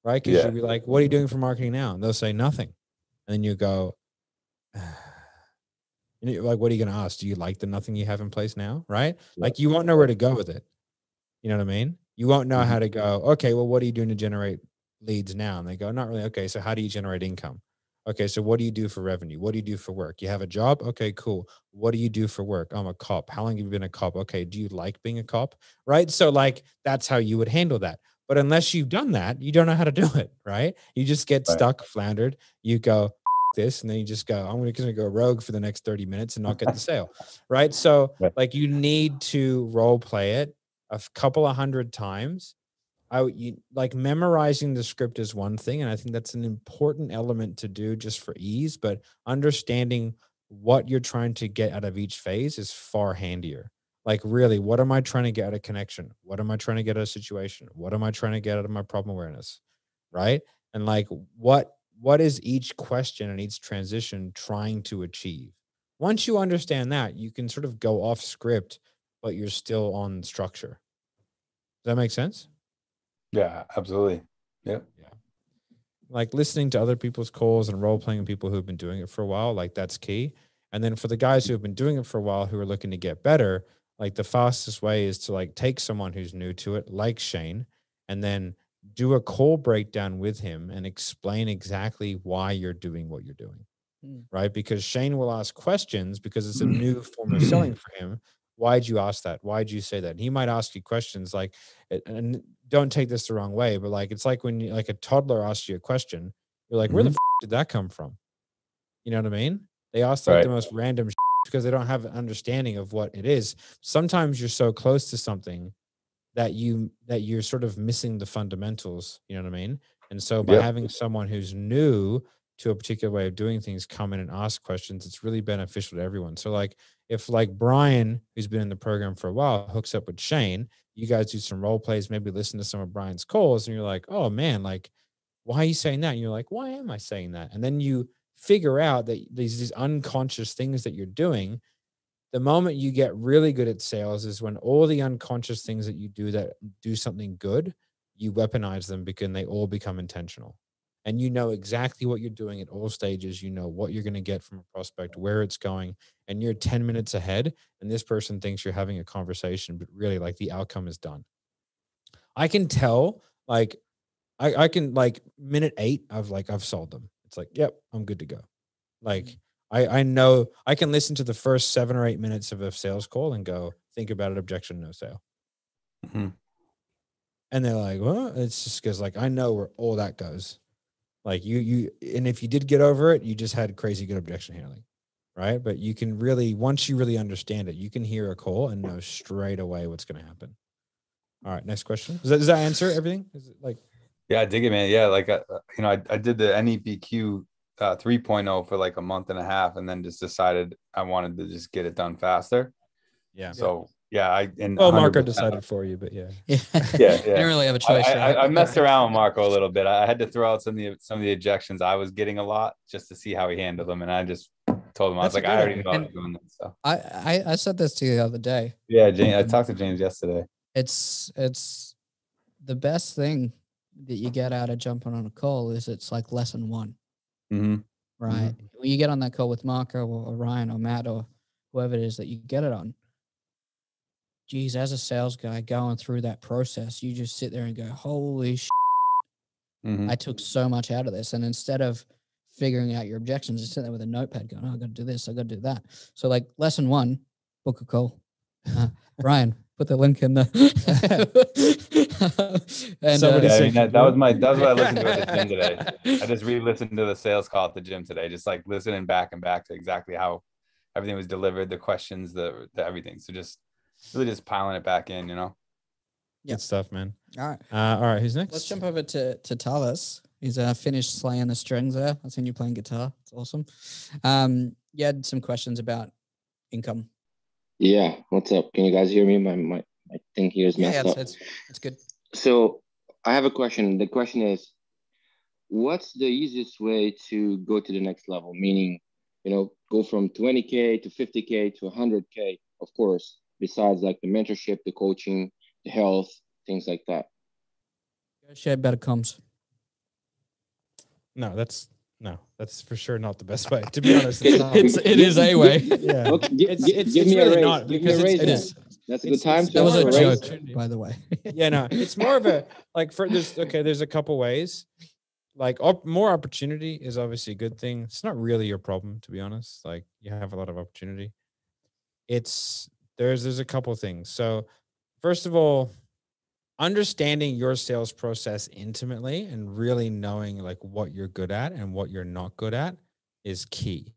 right? Because you'll be like, what are you doing for marketing now? And they'll say nothing. And then you go, and you're like, what are you going to ask? Do you like the nothing you have in place now? Right? Like you won't know where to go with it. You know what I mean? You won't know how to go, okay, well, what are you doing to generate leads now? And they go, not really. Okay, so how do you generate income? Okay, so what do you do for revenue? What do you do for work? You have a job? Okay, cool. What do you do for work? I'm a cop. How long have you been a cop? Okay, do you like being a cop? Right? So like that's how you would handle that. But unless you've done that, you don't know how to do it, right? You just get stuck, floundered. You go this, and then you just go, I'm going to go rogue for the next 30 minutes and not get the sale, right? So like you need to role play it a couple of hundred times. Like memorizing the script is one thing, and I think that's an important element to do just for ease, but understanding what you're trying to get out of each phase is far handier. Like really, what am I trying to get out of connection? What am I trying to get out of situation? What am I trying to get out of my problem awareness? Right? And like what is each question and each transition trying to achieve? Once you understand that, you can sort of go off script, but you're still on structure. Does that make sense? Yeah, absolutely. Yep. Yeah. Like listening to other people's calls and role playing people who've been doing it for a while, like that's key. And then for the guys who have been doing it for a while who are looking to get better, like the fastest way is to like take someone who's new to it, like Shane, and then do a call breakdown with him and explain exactly why you're doing what you're doing. Right? Because Shane will ask questions because it's a new form of selling for him. Why'd you ask that? Why'd you say that? And he might ask you questions like, and don't take this the wrong way, but like, it's like when you, like a toddler asks you a question, you're like, where the did that come from? You know what I mean? They ask like the most random because they don't have an understanding of what it is. Sometimes you're so close to something that you're sort of missing the fundamentals. You know what I mean? And so by having someone who's new to a particular way of doing things come in and ask questions, it's really beneficial to everyone. So like if like Brian, who's been in the program for a while, hooks up with Shane, you guys do some role plays, maybe listen to some of Brian's calls, and you're like, oh man, like, why are you saying that? And you're like, why am I saying that? And then you figure out that these unconscious things that you're doing. The moment you get really good at sales is when all the unconscious things that you do that do something good, you weaponize them because they all become intentional. And you know exactly what you're doing at all stages. You know what you're going to get from a prospect, where it's going, and you're 10 minutes ahead. And this person thinks you're having a conversation, but really like the outcome is done. I can tell, like, I can like minute 8, I've sold them. It's like, yep, I'm good to go. Like, I know I can listen to the first 7 or 8 minutes of a sales call and go, think about it, objection, no sale. And they're like, well, it's just because like, I know where all that goes. Like and if you did get over it, you just had crazy good objection handling. Right. But you can really, once you really understand it, you can hear a call and know straight away what's going to happen. All right. Next question. Does that answer everything? Is it like, yeah, I dig it, man. Yeah. Like, I did the NEPQ 3.0 for like a month and a half, and then just decided I wanted to just get it done faster. Yeah. So yeah, Marco decided for you, but yeah. You don't really have a choice. I messed around with Marco a little bit. I had to throw out some of the objections I was getting a lot just to see how he handled them, and I just told him I was like, I already know I was doing this. So I said this to you the other day. Yeah, James. I talked to James yesterday. It's the best thing that you get out of jumping on a call is it's like lesson 1. Right. When you get on that call with Marco or Ryan or Matt or whoever it is that you get it on, geez, as a sales guy going through that process, you just sit there and go, holy shit, I took so much out of this. And instead of figuring out your objections, you sit there with a notepad going, oh, I got to do this, I got to do that. So like lesson 1, book a call. Ryan, put the link in the and that was what I listened to at the gym today. I just re-listened to the sales call at the gym today, just like listening back to exactly how everything was delivered, the questions, the everything. So just really just piling it back in, Good stuff, man. All right. All right. Who's next? Let's jump over to Talis. He's finished slaying the strings there. I've seen you playing guitar. It's awesome. You had some questions about income. Yeah. What's up? Can you guys hear me? My thing here is messed up. It's good. So I have a question. The question is, what's the easiest way to go to the next level? Meaning, go from 20K to 50K to 100K, of course, besides like the mentorship, the coaching, the health, things like that. Share better comms. No, that's for sure not the best way. To be honest, It is a way. yeah. Okay, It's give me a really raise. not Give me a because raise. It then. is. That's a good time to That was ask a for raise. joke, by the way. Yeah, no, it's more of a like for there's a couple ways. Like more opportunity is obviously a good thing. It's not really your problem, to be honest. Like you have a lot of opportunity. There's a couple things. So first of all, understanding your sales process intimately and really knowing like what you're good at and what you're not good at is key.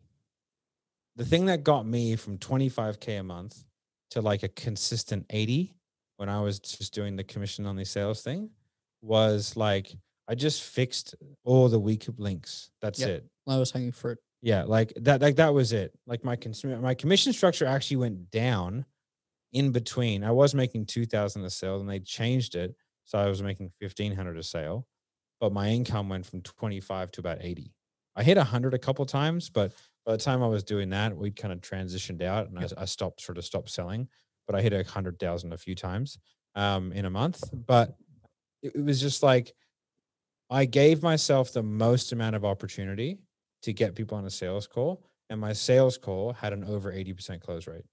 The thing that got me from 25K a month to like a consistent 80 when I was just doing the commission only sales thing was like I just fixed all the weak links. That's Yep. it. Lowest hanging fruit. Yeah, like that was it. Like my commission structure actually went down in between. I was making 2,000 a sale and they changed it. So I was making 1,500 a sale, but my income went from 25 to about 80. I hit 100 a couple times, but by the time I was doing that, we kind of transitioned out and I stopped selling, but I hit 100,000 a few times in a month. But it was just like, I gave myself the most amount of opportunity to get people on a sales call, and my sales call had an over 80% close rate.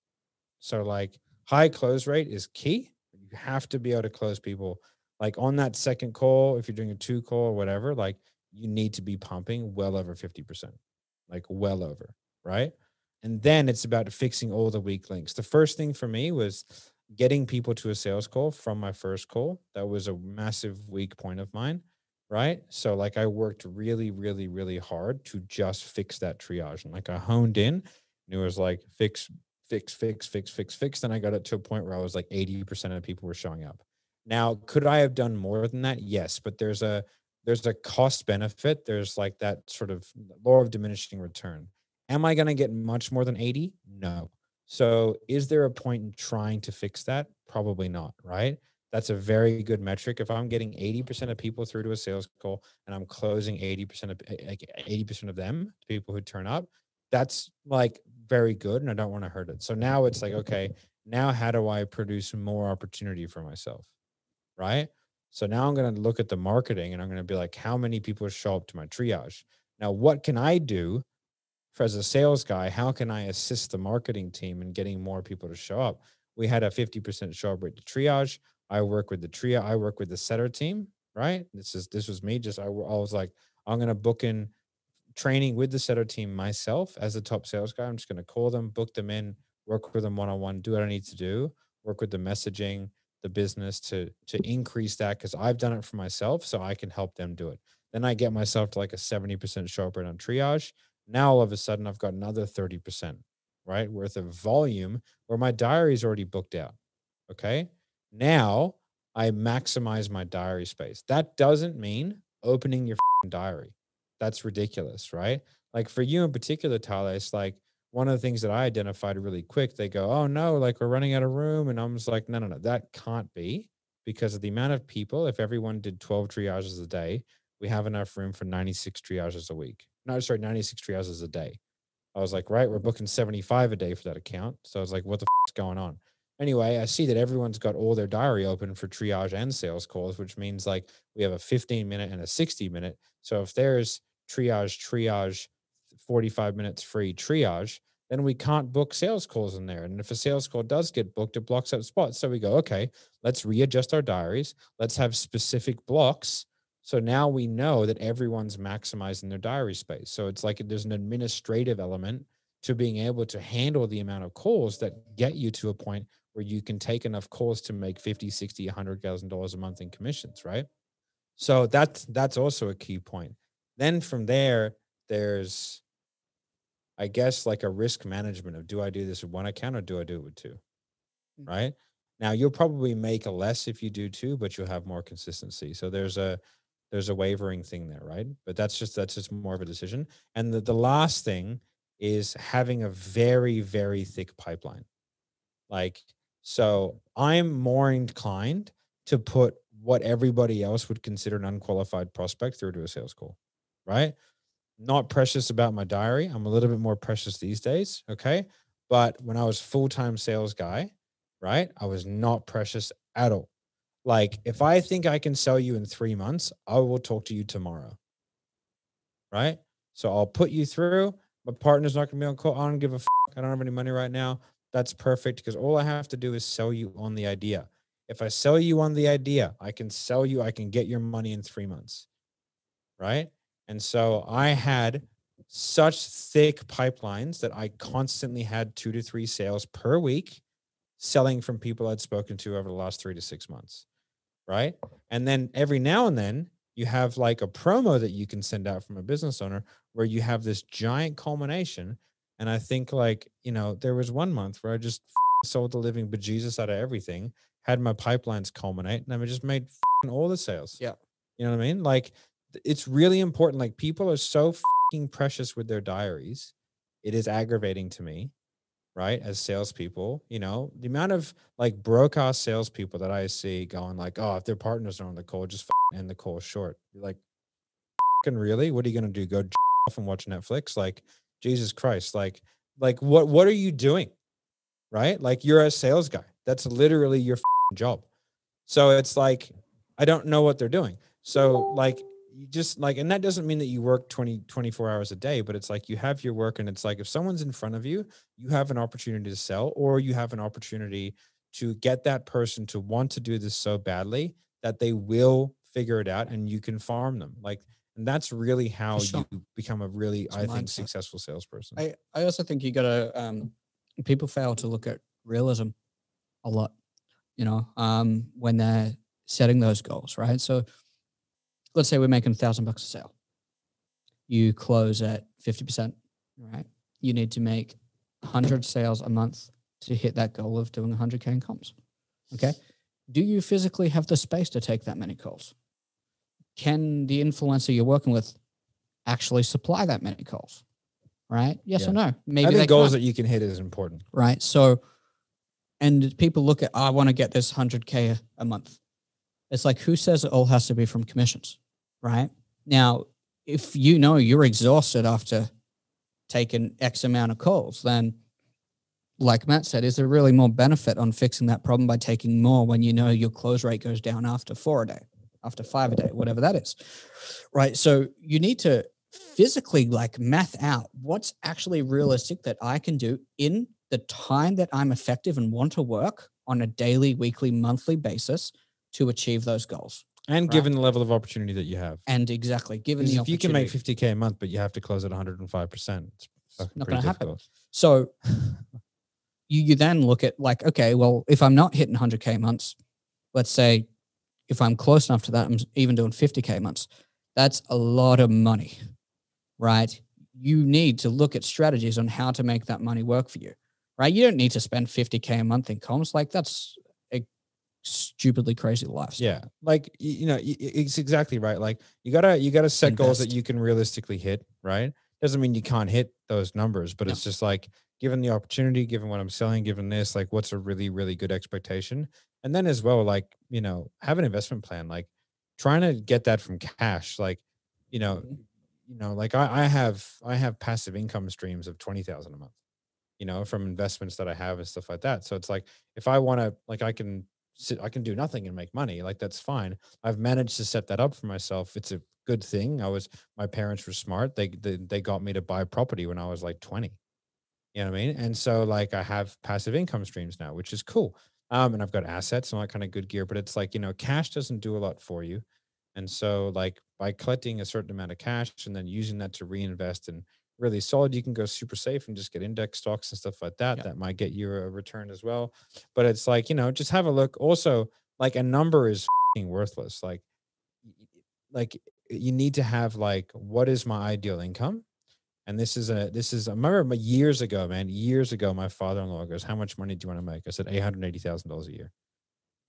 So like high close rate is key. You have to be able to close people like on that second call. If you're doing a 2 call or whatever, like you need to be pumping well over 50%, like well over, right? And then it's about fixing all the weak links. The first thing for me was getting people to a sales call from my first call. That was a massive weak point of mine, right? So like I worked really, really, really hard to just fix that triage. And like I honed in and it was like fix. Then I got it to a point where I was like 80% of people were showing up. Now, could I have done more than that? Yes, but there's a cost benefit. There's like that sort of law of diminishing return. Am I going to get much more than 80? No. So is there a point in trying to fix that? Probably not, right? That's a very good metric. If I'm getting 80% of people through to a sales call and I'm closing 80% of them, people who turn up, that's like very good. And I don't want to hurt it. So now it's like, okay, now how do I produce more opportunity for myself? Right. So now I'm going to look at the marketing and I'm going to be like, how many people show up to my triage? Now, what can I do as a sales guy? How can I assist the marketing team in getting more people to show up? We had a 50% show up rate to triage. I work with the setter team, right? This was me. I was like, I'm going to book in training with the setter team myself as a top sales guy. I'm just going to call them, book them in, work with them one-on-one, do what I need to do, work with the messaging, the business to increase that because I've done it for myself, so I can help them do it. Then I get myself to like a 70% show up rate on triage. Now all of a sudden I've got another 30%, right, worth of volume where my diary is already booked out. Okay. Now I maximize my diary space. That doesn't mean opening your diary. That's ridiculous, right? Like for you in particular, Tyler, it's like one of the things that I identified really quick. They go, oh no, like we're running out of room. And I'm just like, no, that can't be because of the amount of people. If everyone did 12 triages a day, we have enough room for 96 triages a week. No, sorry, 96 triages a day. I was like, right, we're booking 75 a day for that account. So I was like, what the is going on? Anyway, I see that everyone's got all their diary open for triage and sales calls, which means like we have a 15-minute and a 60-minute. So if there's triage, 45 minutes free triage, then we can't book sales calls in there. And if a sales call does get booked, it blocks up spots. So we go, okay, let's readjust our diaries. Let's have specific blocks. So now we know that everyone's maximizing their diary space. So it's like there's an administrative element to being able to handle the amount of calls that get you to a point where you can take enough calls to make 50, 60, $100,000 a month in commissions, right? So that's also a key point. Then from there, there's, I guess, like a risk management of, do I do this with one account or do I do it with two? Right? Now you'll probably make less if you do two, but you'll have more consistency. So there's a wavering thing there, right? But that's just more of a decision. And the last thing is having a very, very thick pipeline. Like, so I'm more inclined to put what everybody else would consider an unqualified prospect through to a sales call, right? Not precious about my diary. I'm a little bit more precious these days. Okay. But when I was full-time sales guy, right, I was not precious at all. Like if I think I can sell you in 3 months, I will talk to you tomorrow. right? So I'll put you through. My partner's not gonna be on call. I don't give a fuck. I don't have any money right now. That's perfect because all I have to do is sell you on the idea. If I sell you on the idea, I can get your money in 3 months, right? And so I had such thick pipelines that I constantly had 2 to 3 sales per week selling from people I'd spoken to over the last 3 to 6 months, right? And then every now and then you have like a promo that you can send out from a business owner where you have this giant culmination. And I think like, there was 1 month where I just sold the living bejesus out of everything, had my pipelines culminate, and I just made all the sales. Yeah. You know what I mean? Like, it's really important. Like, people are so precious with their diaries. It is aggravating to me, right? As salespeople, the amount of like broke ass salespeople that I see going like, oh, if their partners are on the call, just end the call short. You're like, really? What are you going to do? Go off and watch Netflix? Like, Jesus Christ. Like what are you doing? Right? Like, you're a sales guy. That's literally your job. So it's like, I don't know what they're doing. So like, you just like, and that doesn't mean that you work 24 hours a day, but it's like you have your work, and it's like if someone's in front of you, you have an opportunity to sell, or you have an opportunity to get that person to want to do this so badly that they will figure it out and you can farm them. Like, and that's really how sure. you become a really, It's I think, mindset. successful salesperson. I also think you got to, people fail to look at realism a lot, when they're setting those goals, right? So let's say we're making $1,000 a sale. You close at 50%, right? You need to make 100 sales a month to hit that goal of doing 100K in comms. Okay. Do you physically have the space to take that many calls? Can the influencer you're working with actually supply that many calls? Right? Yes or no? Maybe I think they goals can't. that you can hit is important. Right. So, and people look at, I want to get this 100K a month. It's like, who says it all has to be from commissions? Right? Now, if you're exhausted after taking X amount of calls, then like Matt said, is there really more benefit on fixing that problem by taking more when your close rate goes down after 4 a day, after 5 a day, whatever that is, right? So you need to physically like math out what's actually realistic that I can do in the time that I'm effective and want to work on a daily, weekly, monthly basis to achieve those goals. And right? given the level of opportunity that you have. And exactly, given the if opportunity. you can make 50K a month, but you have to close at 105%, it's not going to happen. Difficult. So you then look at like, okay, well, if I'm not hitting 100K months, let's say if I'm close enough to that, I'm even doing 50K months. That's a lot of money, right? You need to look at strategies on how to make that money work for you, right? You don't need to spend 50K a month in comms. Like, that's a stupidly crazy lifestyle. Yeah. Like, it's exactly right. Like, you gotta set goals that you can realistically hit, right? Doesn't mean you can't hit those numbers, but it's just like, given the opportunity, given what I'm selling, given this, like, what's a really, really good expectation? And then as well, like, have an investment plan, like trying to get that from cash. Like, like I have passive income streams of 20,000 a month, from investments that I have and stuff like that. So it's like, if I want to, like, I can do nothing and make money. Like, that's fine. I've managed to set that up for myself. It's a good thing. My parents were smart. They got me to buy property when I was like 20. You know what I mean? And so like, I have passive income streams now, which is cool. And I've got assets and all that kind of good gear, but it's like, cash doesn't do a lot for you. And so like, by collecting a certain amount of cash and then using that to reinvest in really solid, you can go super safe and just get index stocks and stuff like that. That might get you a return as well. But it's like, just have a look. Also, like, a number is worthless. Like you need to have like, what is my ideal income? And this is I remember years ago, my father-in-law goes, how much money do you want to make? I said, $880,000 a year.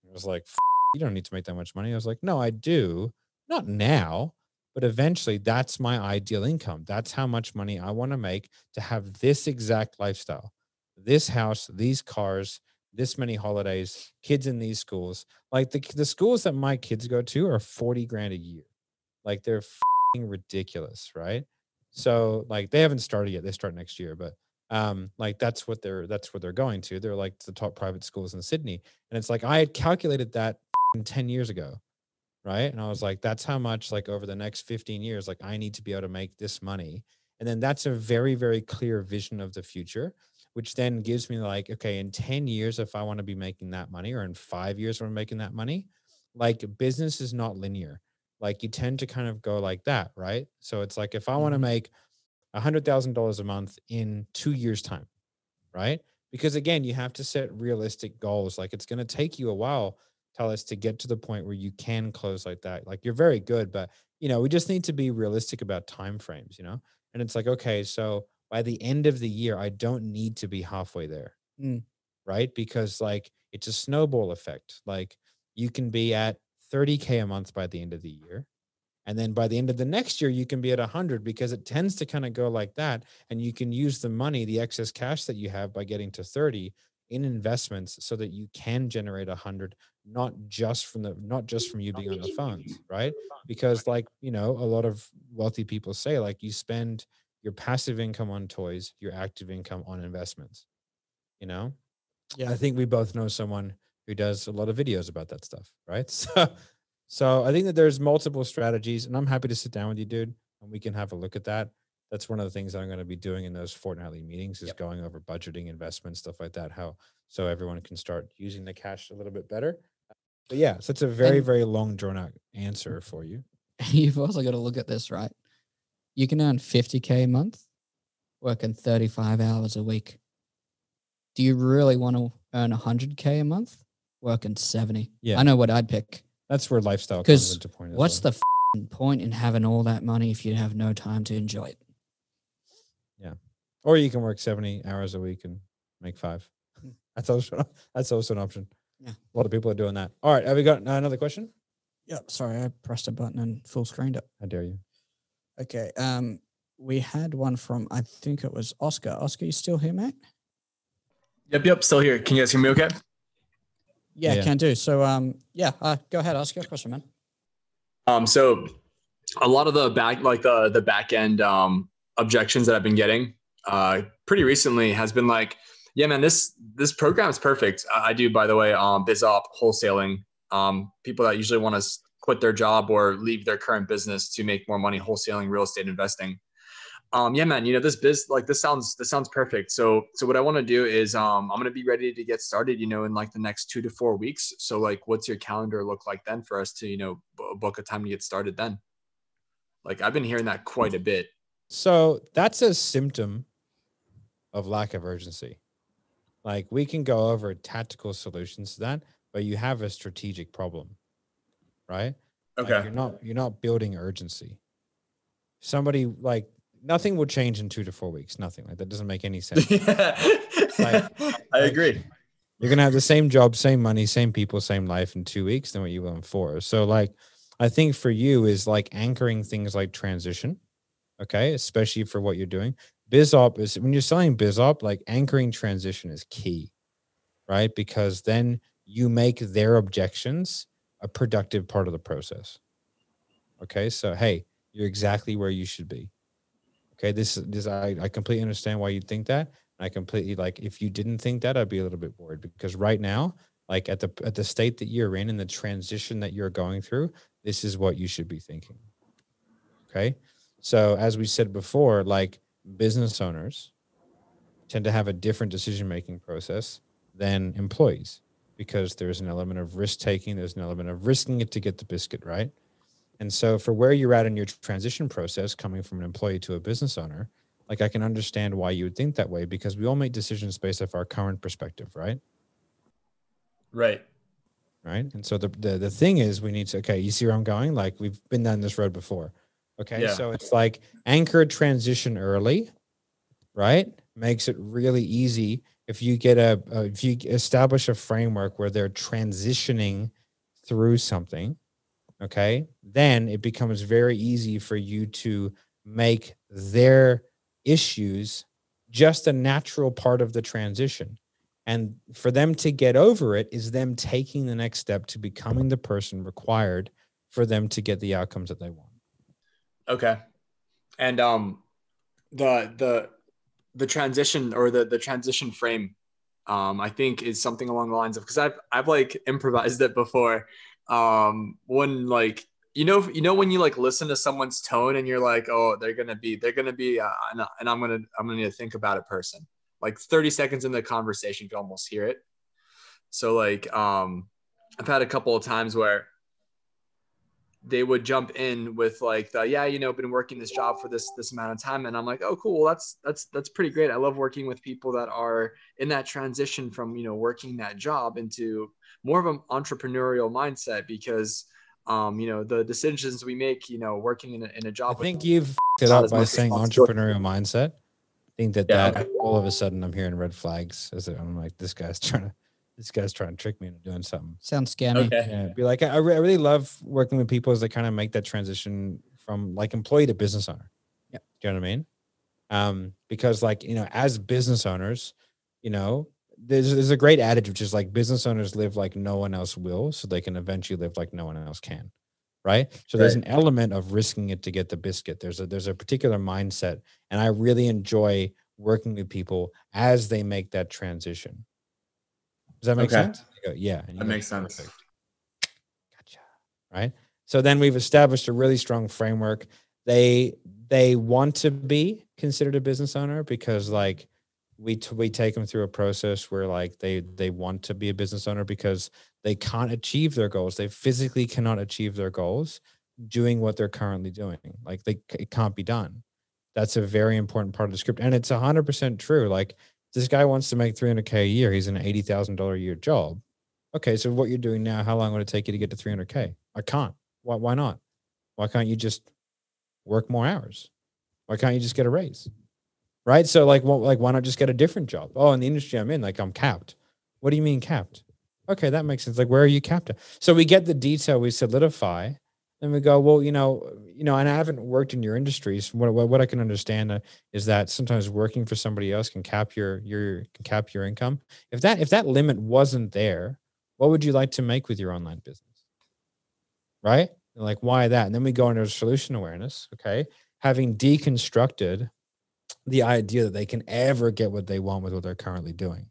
I was like, you don't need to make that much money. I was like, no, I do. Not now, but eventually that's my ideal income. That's how much money I want to make to have this exact lifestyle, this house, these cars, this many holidays, kids in these schools. Like, the schools that my kids go to are 40 grand a year. Like, they're ridiculous. Right. So like, they haven't started yet. They start next year, but like, that's what they're going to. They're like the top private schools in Sydney. And it's like, I had calculated that 10 years ago. right? And I was like, that's how much, like, over the next 15 years, like, I need to be able to make this money. And then that's a very, very clear vision of the future, which then gives me like, okay, in 10 years, if I want to be making that money, or in 5 years when I'm making that money, like, business is not linear. Like, you tend to kind of go like that, right? So it's like, if I want to make $100,000 a month in 2 years' time, right? Because again, you have to set realistic goals. Like, it's going to take you a while, Talis, to get to the point where you can close like that. Like, you're very good, but we just need to be realistic about time frames, And it's like, okay, so by the end of the year, I don't need to be halfway there, right? Because like, it's a snowball effect. Like, you can be at 30K a month by the end of the year. And then by the end of the next year, you can be at 100, because it tends to kind of go like that. And you can use the money, the excess cash that you have by getting to 30 in investments, so that you can generate 100, not just from you being on the phones, right? Because like, a lot of wealthy people say, like, you spend your passive income on toys, your active income on investments, I think we both know someone who does a lot of videos about that stuff, right? So I think that there's multiple strategies, and I'm happy to sit down with you, dude, and we can have a look at that. That's one of the things that I'm going to be doing in those fortnightly meetings, is going over budgeting, investment, stuff like that, so everyone can start using the cash a little bit better. But yeah, so it's a very, very long drawn out answer for you. You've also got to look at this, right? You can earn 50K a month working 35 hours a week. Do you really want to earn 100K a month working 70? Yeah. I know what I'd pick. That's where lifestyle comes into point. What's the point in having all that money if you have no time to enjoy it? Yeah. Or you can work 70 hours a week and make 5. That's also an option. Yeah. A lot of people are doing that. All right. Have we got another question? Yep. Sorry, I pressed a button and full screened it. How dare you? Okay. We had one from, I think it was Oscar. Oscar, you still here, mate? Yep. Still here. Can you guys hear me okay? Yeah, can do. So, go ahead. Ask your question, man. So a lot of the back end objections that I've been getting pretty recently has been like, yeah, man, this program is perfect. I do, by the way, BizOp wholesaling. People that usually want to quit their job or leave their current business to make more money wholesaling real estate investing. Yeah, man, this sounds perfect. So what I want to do is, I'm going to be ready to get started, in like the next 2 to 4 weeks. So like, what's your calendar look like then for us to, book a time to get started then? Like, I've been hearing that quite a bit. So that's a symptom of lack of urgency. Like, we can go over tactical solutions to that, but you have a strategic problem, right? Okay. Like, you're not building urgency. Somebody like, nothing will change in 2 to 4 weeks. Nothing. Like, that doesn't make any sense. I agree. You're going to have the same job, same money, same people, same life in 2 weeks than what you will in 4. So like, I think for you is like anchoring things like transition. Okay. Especially for what you're doing. BizOp is, when you're selling BizOp, like, anchoring transition is key, right? Because then you make their objections a productive part of the process. Okay. So, hey, you're exactly where you should be. Okay, I completely understand why you'd think that. I completely, like, if you didn't think that, I'd be a little bit worried, because right now, like, at the state that you're in and the transition that you're going through, this is what you should be thinking. Okay, so as we said before, like, business owners tend to have a different decision-making process than employees, because there's an element of risk-taking, there's an element of risking it to get the biscuit, right? And so for where you're at in your transition process, coming from an employee to a business owner, like, I can understand why you would think that way, because we all make decisions based off our current perspective, right? Right. Right. And so the thing is, we need to, okay, you see where I'm going? Like, we've been down this road before. Okay. Yeah. So it's like, anchor transition early, right? Makes it really easy. If you get if you establish a framework where they're transitioning through something, okay, then it becomes very easy for you to make their issues just a natural part of the transition. And for them to get over it is them taking the next step to becoming the person required for them to get the outcomes that they want. Okay. And the transition, or the transition frame, I think is something along the lines of, because I've like improvised it before, when like, when you like listen to someone's tone and you're like, oh, they're going to be, and I'm going to need to think about it person. Like 30 seconds in the conversation, you can almost hear it. So like, I've had a couple of times where they would jump in with like been working this job for this amount of time. And I'm like, oh, cool. Well, that's pretty great. I love working with people that are in that transition from, working that job into more of an entrepreneurial mindset because, the decisions we make, working in a job. I think you've f***ed it up by saying entrepreneurial mindset. I think that all of a sudden I'm hearing red flags as I'm like, this guy's trying to trick me into doing something. Sounds scammy. Okay. Yeah, be like, I really love working with people as they kind of make that transition from like employee to business owner. Yeah. Do you know what I mean? Because like, as business owners, there's a great adage, which is like business owners live like no one else will, so they can eventually live like no one else can. Right. So there's an element of risking it to get the biscuit. There's a particular mindset. And I really enjoy working with people as they make that transition. Does that make sense? Go, yeah. That makes sense. Perfect. Gotcha. Right. So then we've established a really strong framework. They want to be considered a business owner because like we take them through a process where like they want to be a business owner because they can't achieve their goals. They physically cannot achieve their goals doing what they're currently doing. Like it can't be done. That's a very important part of the script. And it's 100% true. Like this guy wants to make $300K a year. He's in an $80,000 a year job. Okay. So what you're doing now, how long would it take you to get to 300K? I can't. Why not? Why can't you just work more hours? Why can't you just get a raise? Right. So why not just get a different job? Oh, in the industry I'm in, like I'm capped. What do you mean capped? Okay. That makes sense. Like, where are you capped at? So we get the detail, we solidify, and we go, well, and I haven't worked in your industries. What I can understand is that sometimes working for somebody else can cap your income. If that limit wasn't there, what would you like to make with your online business? Right. And like, why that? And then we go into solution awareness. Okay. Having deconstructed the idea that they can ever get what they want with what they're currently doing,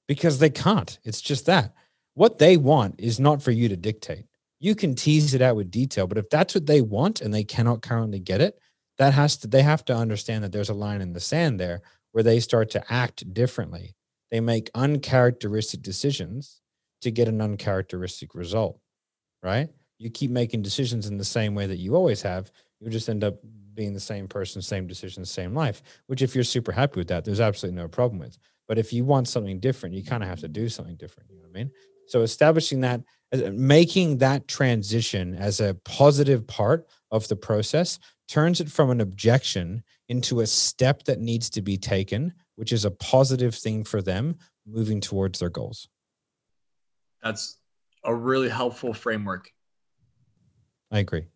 because they can't. It's just that what they want is not for you to dictate. You can tease it out with detail, but if that's what they want and they cannot currently get it, they have to understand that there's a line in the sand there where they start to act differently. They make uncharacteristic decisions to get an uncharacteristic result, right? You keep making decisions in the same way that you always have, you'll just end up being the same person, same decisions, same life, which if you're super happy with that, there's absolutely no problem with. But if you want something different, you kind of have to do something different. You know what I mean? So establishing that, making that transition as a positive part of the process turns it from an objection into a step that needs to be taken, which is a positive thing for them moving towards their goals. That's a really helpful framework. I agree.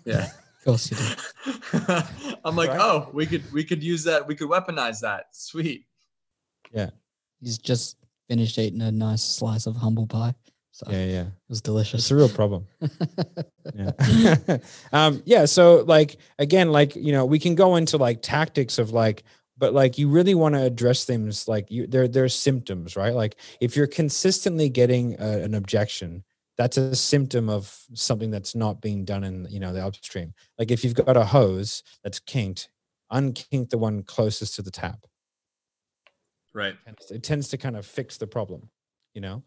Yeah. Of course you do. I'm like, oh, we could use that. We could weaponize that. Sweet. Yeah. He's just finished eating a nice slice of humble pie. So yeah. It was delicious. It's a real problem. Yeah. So like, again, like, we can go into like tactics of like, but like you really want to address things like there's symptoms, right? Like if you're consistently getting an objection, that's a symptom of something that's not being done in, the upstream. Like if you've got a hose that's kinked, unkink the one closest to the tap. Right. It tends to kind of fix the problem, All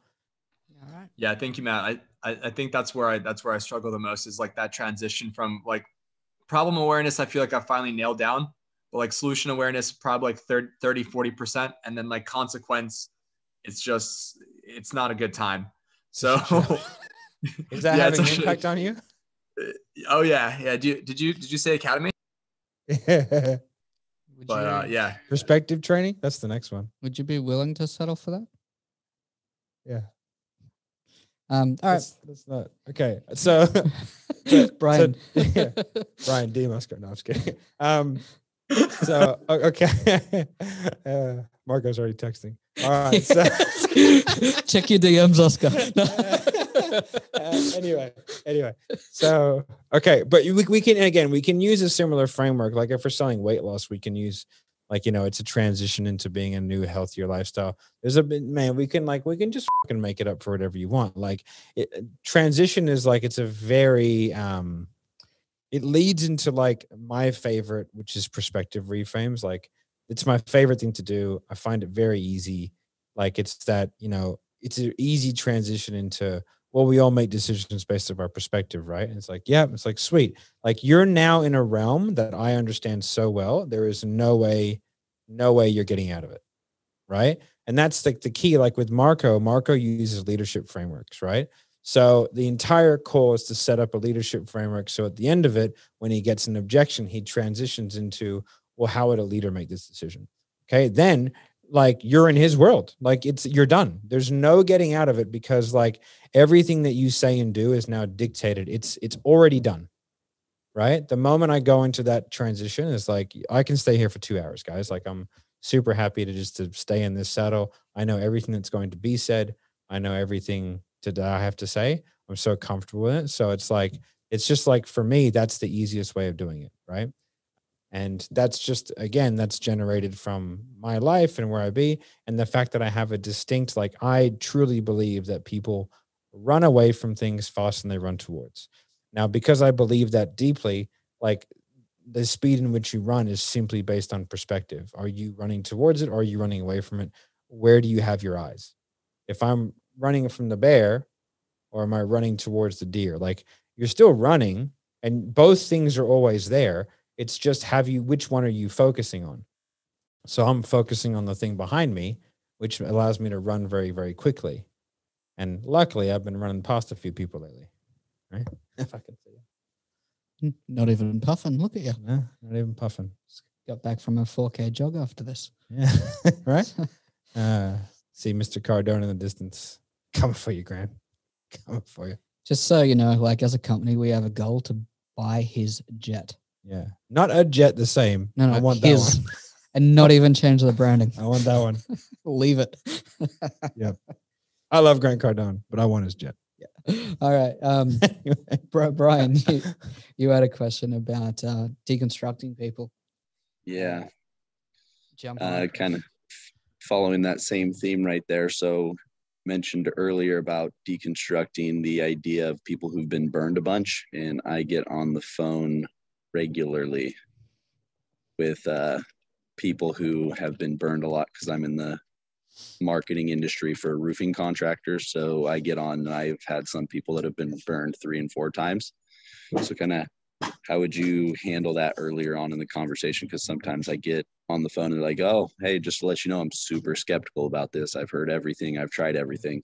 right. Yeah. Thank you, Matt. I think that's where I struggle the most is like that transition from like problem awareness. I feel like I finally nailed down, but like solution awareness, probably like 30, 40%. And then like consequence, it's not a good time. So is that having an impact on you? Oh yeah. Yeah. Did you say academy? Yeah. Perspective training. That's the next one. Would you be willing to settle for that? Yeah. All right. That's not okay. So Brian. Brian D. Musco. No, I'm just kidding. So okay. Marco's already texting. All right. So check your DMs, Oscar. Anyway. So okay, but we can use a similar framework. Like if we're selling weight loss, we can use Like, it's a transition into being a new, healthier lifestyle. There's man, we can just fucking make it up for whatever you want. Like transition is like, it's a very, it leads into like my favorite, which is perspective reframes. Like it's my favorite thing to do. I find it very easy. Like it's that, it's an easy transition into, well, we all make decisions based on our perspective, right? And it's like, yeah, it's like, sweet. Like you're now in a realm that I understand so well. There is no way you're getting out of it, right? And that's like the key. Like with Marco uses leadership frameworks, right? So the entire call is to set up a leadership framework. So at the end of it, when he gets an objection, he transitions into, well, how would a leader make this decision? Okay. Then like you're in his world, like you're done. There's no getting out of it because like everything that you say and do is now dictated. It's already done, right? The moment I go into that transition, it's like, I can stay here for 2 hours, guys. Like I'm super happy to stay in this saddle. I know everything that's going to be said. I know everything that I have to say. I'm so comfortable with it. So it's like, it's just like, for me, that's the easiest way of doing it. Right. And that's just, again, that's generated from my life and where I be. And the fact that I have a distinct, like, I truly believe that people run away from things faster than they run towards. Now, because I believe that deeply, like the speed in which you run is simply based on perspective. Are you running towards it or are you running away from it? Where do you have your eyes? If I'm running from the bear or am I running towards the deer? Like you're still running and both things are always there. It's just which one are you focusing on? So I'm focusing on the thing behind me, which allows me to run very, very quickly. And luckily I've been running past a few people lately, right? If I can see it. Not even puffing. Look at you. No, not even puffing. Got back from a 4K jog after this. Yeah. Right. See Mr. Cardone in the distance. Coming for you, Grant. Coming for you. Just so you know, like as a company, we have a goal to buy his jet. Yeah. Not a jet the same. No, I want his, that one. And not even change the branding. I want that one. Leave it. Yep. I love Grant Cardone, but I want his jet. Yeah. All right. Brian, you had a question about deconstructing people. Yeah. Kind of following that same theme right there. So mentioned earlier about deconstructing the idea of people who've been burned a bunch. And I get on the phone regularly with people who have been burned a lot because I'm in the marketing industry for roofing contractors. So I get on and I've had some people that have been burned 3 and 4 times. So kind of how would you handle that earlier on in the conversation? Because sometimes I get on the phone and they're like, oh, hey, just to let you know, I'm super skeptical about this. I've heard everything. I've tried everything.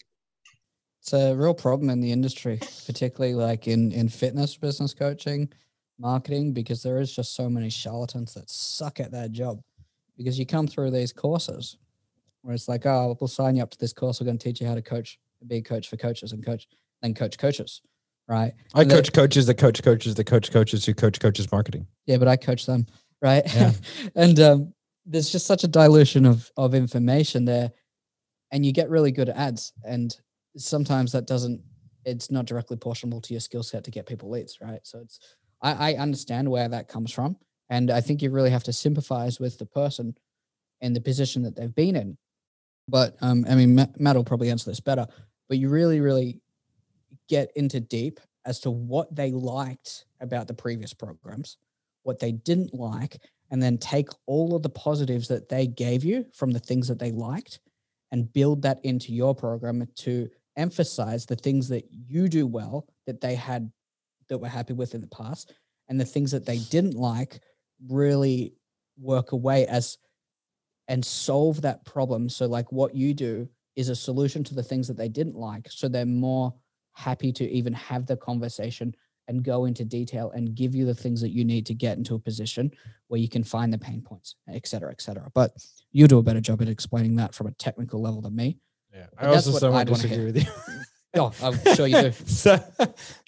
It's a real problem in the industry, particularly like in fitness, business coaching, marketing, because there is just so many charlatans that suck at that job. Because you come through these courses where it's like, oh, we'll sign you up to this course. We're going to teach you how to coach, be a coach for coaches and coach coaches, right? I coach coaches that coach coaches that coach coaches who coach coaches marketing. Yeah, but I coach them, right? Yeah. And there's just such a dilution of information there, and you get really good ads. And sometimes it's not directly proportional to your skill set to get people leads, right? So I understand where that comes from. And I think you really have to sympathize with the person and the position that they've been in. But I mean, Matt will probably answer this better, but you really, really get into deep as to what they liked about the previous programs, what they didn't like, and then take all of the positives that they gave you from the things that they liked and build that into your program to emphasize the things that you do well, that they had, that were happy with in the past, and the things that they didn't like really work away and solve that problem. So like what you do is a solution to the things that they didn't like. So they're more happy to even have the conversation and go into detail and give you the things that you need to get into a position where you can find the pain points, et cetera, et cetera. But you do a better job at explaining that from a technical level than me. Yeah. But I also what somewhat I'd wanna disagree hear. with you. Oh, I'm sure you do.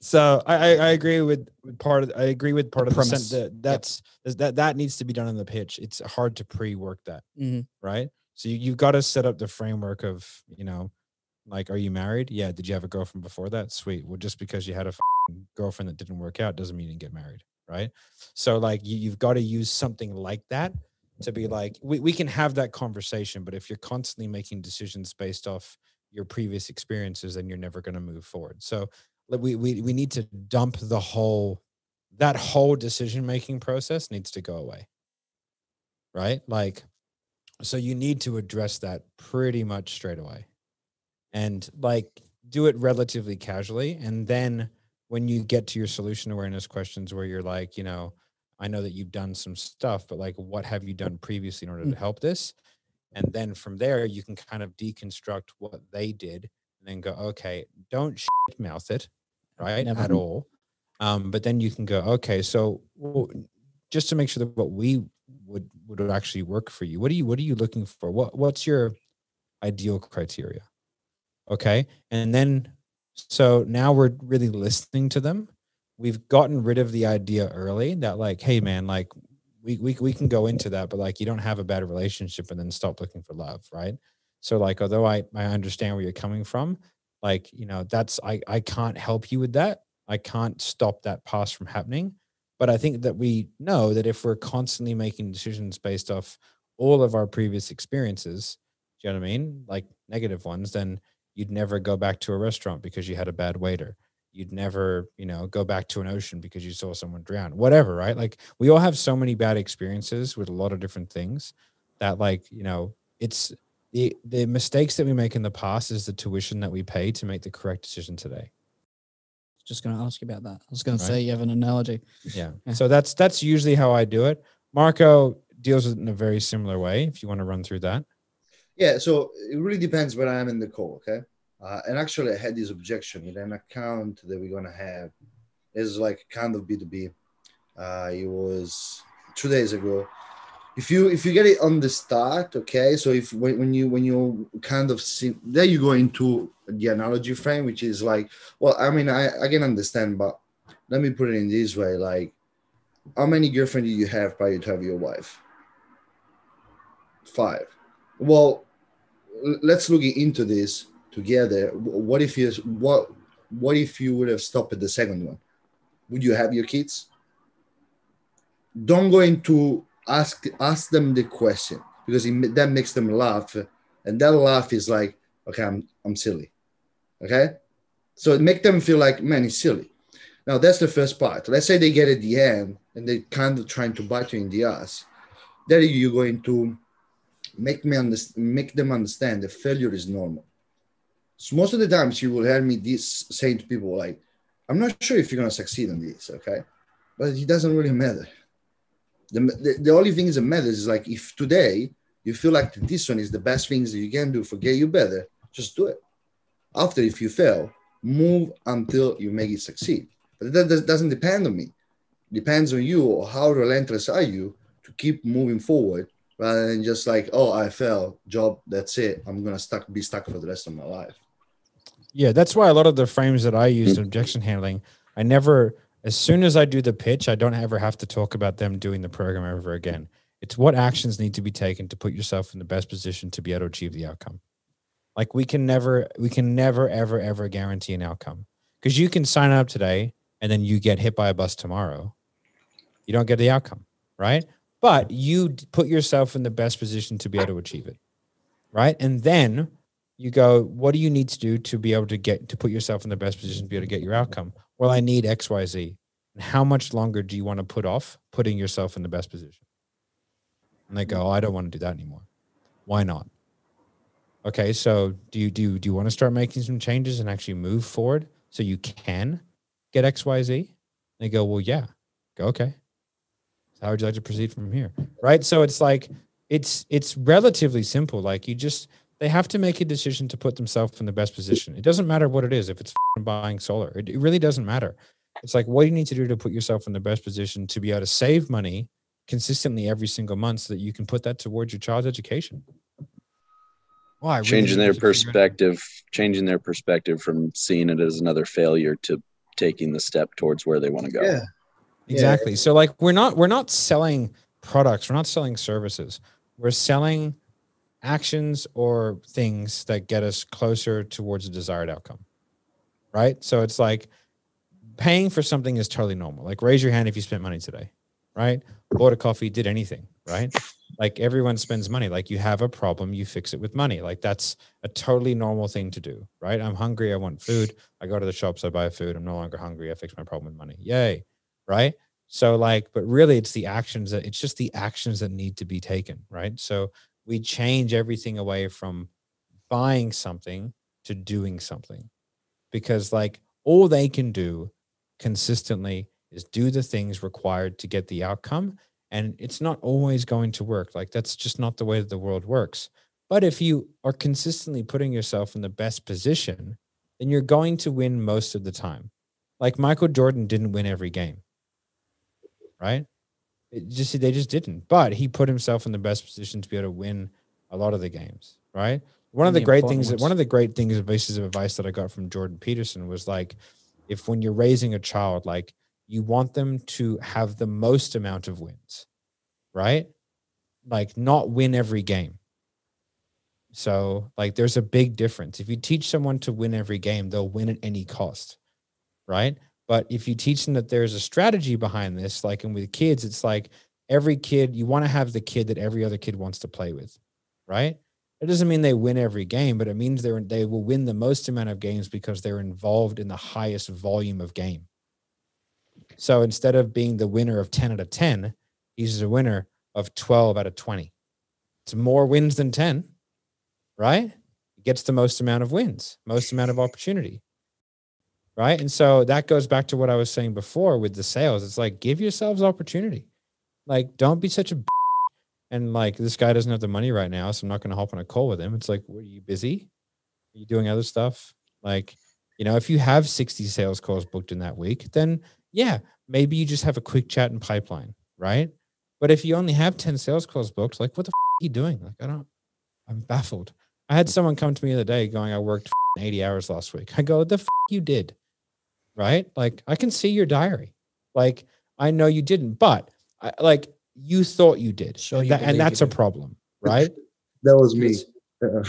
So I agree with part of the premise. that needs to be done on the pitch. It's hard to pre-work that, Mhm. right? So you've got to set up the framework of, like, are you married? Yeah. Did you have a girlfriend before that? Sweet. Well, just because you had a girlfriend that didn't work out doesn't mean you didn't get married, right? So like you've got to use something like that to be like, we can have that conversation, but if you're constantly making decisions based off your previous experiences, then you're never going to move forward. So we need to dump that whole decision-making process needs to go away. Right? Like, so you need to address that pretty much straight away and like do it relatively casually. And then when you get to your solution awareness questions where you're like, you know, I know that you've done some stuff, but like, what have you done previously in order to help this? And then from there, you can kind of deconstruct what they did and then go, okay, don't shit mouth it, right? Never. At all. But then you can go, okay, so just to make sure that what we would actually work for you, what are you looking for? What's your ideal criteria? Okay. And then, so now we're really listening to them. We've gotten rid of the idea early that like, hey man, like we can go into that, but like, you don't have a bad relationship and then stop looking for love. Right. So like, although I understand where you're coming from, like, you know, I can't help you with that. I can't stop that past from happening. But I think that we know that if we're constantly making decisions based off all of our previous experiences, do you know what I mean? Like negative ones, then you'd never go back to a restaurant because you had a bad waiter. You'd never, you know, go back to an ocean because you saw someone drown, whatever, right? Like we all have so many bad experiences with a lot of different things that like, you know, it's the mistakes that we make in the past is the tuition that we pay to make the correct decision today. Just going to ask you about that. I was going to say you have an analogy. Yeah. So that's usually how I do it. Marco deals with it in a very similar way. If you want to run through that. Yeah. So it really depends where I am in the call. Okay. And actually I had this objection in an account that we're going to have is like kind of B2B. It was 2 days ago. If you get it on the start, okay. So if when you kind of see, there you go into the analogy frame, which is like, well, I mean, I can understand, but let me put it in this way: like, how many girlfriends did you have prior to have your wife? 5. Well, let's look into this together. What if you would have stopped at the second one? Would you have your kids? Don't go into ask them the question because that makes them laugh, and that laugh is like, okay, I'm silly. Okay, so it make them feel like, man, it's silly. Now that's the first part. Let's say they get at the end and they kind of trying to bite you in the ass. There you're going to make them understand that failure is normal. So most of the times you will hear me saying to people like, I'm not sure if you're gonna succeed in this, okay, but it doesn't really matter. The only thing that matters is like, if today you feel like this one is the best things that you can do for get you better, just do it. After, if you fail, move until you make it succeed. But that doesn't depend on me. It depends on you, or how relentless are you to keep moving forward rather than just like, oh, I fell, job, that's it. I'm going to be stuck for the rest of my life. Yeah, that's why a lot of the frames that I use in objection handling, I never, as soon as I do the pitch, I don't ever have to talk about them doing the program ever again. It's what actions need to be taken to put yourself in the best position to be able to achieve the outcome. Like we can never, ever guarantee an outcome, because you can sign up today and then you get hit by a bus tomorrow. You don't get the outcome, right? But you put yourself in the best position to be able to achieve it, right? And then you go, what do you need to do to be able to put yourself in the best position to be able to get your outcome? Well, I need X, Y, Z. And how much longer do you want to put off putting yourself in the best position? And they go, oh, I don't want to do that anymore. Why not? Okay, so do you want to start making some changes and actually move forward so you can get X, Y, Z? They go, well, yeah. Go, okay. So how would you like to proceed from here? Right? So it's like, it's relatively simple. Like they have to make a decision to put themselves in the best position. It doesn't matter what it is. If it's buying solar, it really doesn't matter. It's like, what do you need to do to put yourself in the best position to be able to save money consistently every single month so that you can put that towards your child's education? Well, changing their perspective from seeing it as another failure to taking the step towards where they want to go. Yeah. Exactly. So like we're not selling products, we're not selling services. We're selling actions or things that get us closer towards a desired outcome. Right? So it's like paying for something is totally normal. Like raise your hand if you spent money today, right? Bought a coffee, did anything, right? Like everyone spends money. Like you have a problem, you fix it with money. Like that's a totally normal thing to do, right? I'm hungry, I want food. I go to the shops, I buy food. I'm no longer hungry. I fix my problem with money. Yay, right? So like, but really it's just the actions that need to be taken, right? So we change everything away from buying something to doing something, because like all they can do consistently is do the things required to get the outcome. And it's not always going to work. Like that's just not the way that the world works. But if you are consistently putting yourself in the best position, then you're going to win most of the time. Like Michael Jordan didn't win every game, right? They just didn't. But he put himself in the best position to be able to win a lot of the games, right? One of the great things, pieces of advice that I got from Jordan Peterson was like, if when you're raising a child, like you want them to have the most amount of wins, right? Like not win every game. So like there's a big difference. If you teach someone to win every game, they'll win at any cost, right? But if you teach them that there's a strategy behind this, like, and with kids, it's like every kid, you want to have the kid that every other kid wants to play with, right? It doesn't mean they win every game, but it means they will win the most amount of games because they're involved in the highest volume of game. So instead of being the winner of 10 out of 10, he's the winner of 12 out of 20. It's more wins than 10, right? He gets the most amount of wins, most amount of opportunity, right? And so that goes back to what I was saying before with the sales. It's like, give yourselves opportunity. Like, don't be such a and like, this guy doesn't have the money right now, so I'm not going to hop on a call with him. It's like, what, are you busy? Are you doing other stuff? Like, you know, if you have 60 sales calls booked in that week, then yeah, maybe you just have a quick chat and pipeline, right? But if you only have 10 sales calls booked, like, what the are you doing? Like, I'm baffled. I had someone come to me the other day going, I worked 80 hours last week. I go, the you did, right? Like, I can see your diary. Like, I know you didn't, but you thought you did. Sure, and that's a problem, right? That was me. Right.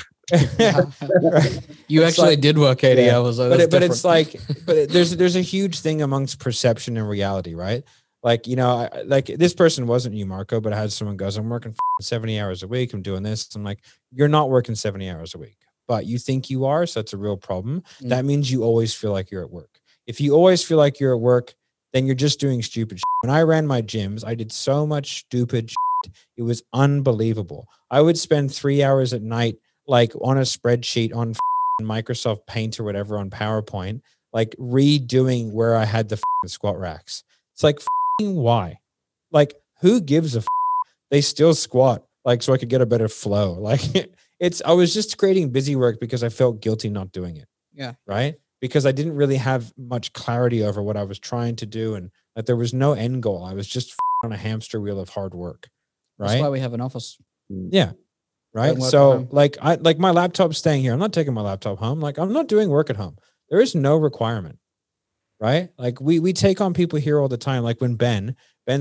You actually did work 80 hours. Though. But it's like, there's a huge thing amongst perception and reality, right? Like, you know, like this person wasn't you, Marco, but I had someone goes, I'm working 70 hours a week. I'm doing this. I'm like, you're not working 70 hours a week, but you think you are. So that's a real problem. That means you always feel like you're at work. If you always feel like you're at work, then you're just doing stupid shit. When I ran my gyms, I did so much stupid shit. It was unbelievable. I would spend 3 hours at night, like on a spreadsheet on Microsoft Paint or whatever on PowerPoint, like redoing where I had the squat racks. It's like, why? Like, who gives a they still squat, like, so I could get a better flow. Like I was just creating busy work because I felt guilty not doing it. Yeah. Right. Because I didn't really have much clarity over what I was trying to do. And that there was no end goal. I was just on a hamster wheel of hard work. Right. That's why we have an office. Yeah. Right. So like my laptop's staying here. I'm not taking my laptop home. Like, I'm not doing work at home. There is no requirement. Right. Like we take on people here all the time. Like when Ben's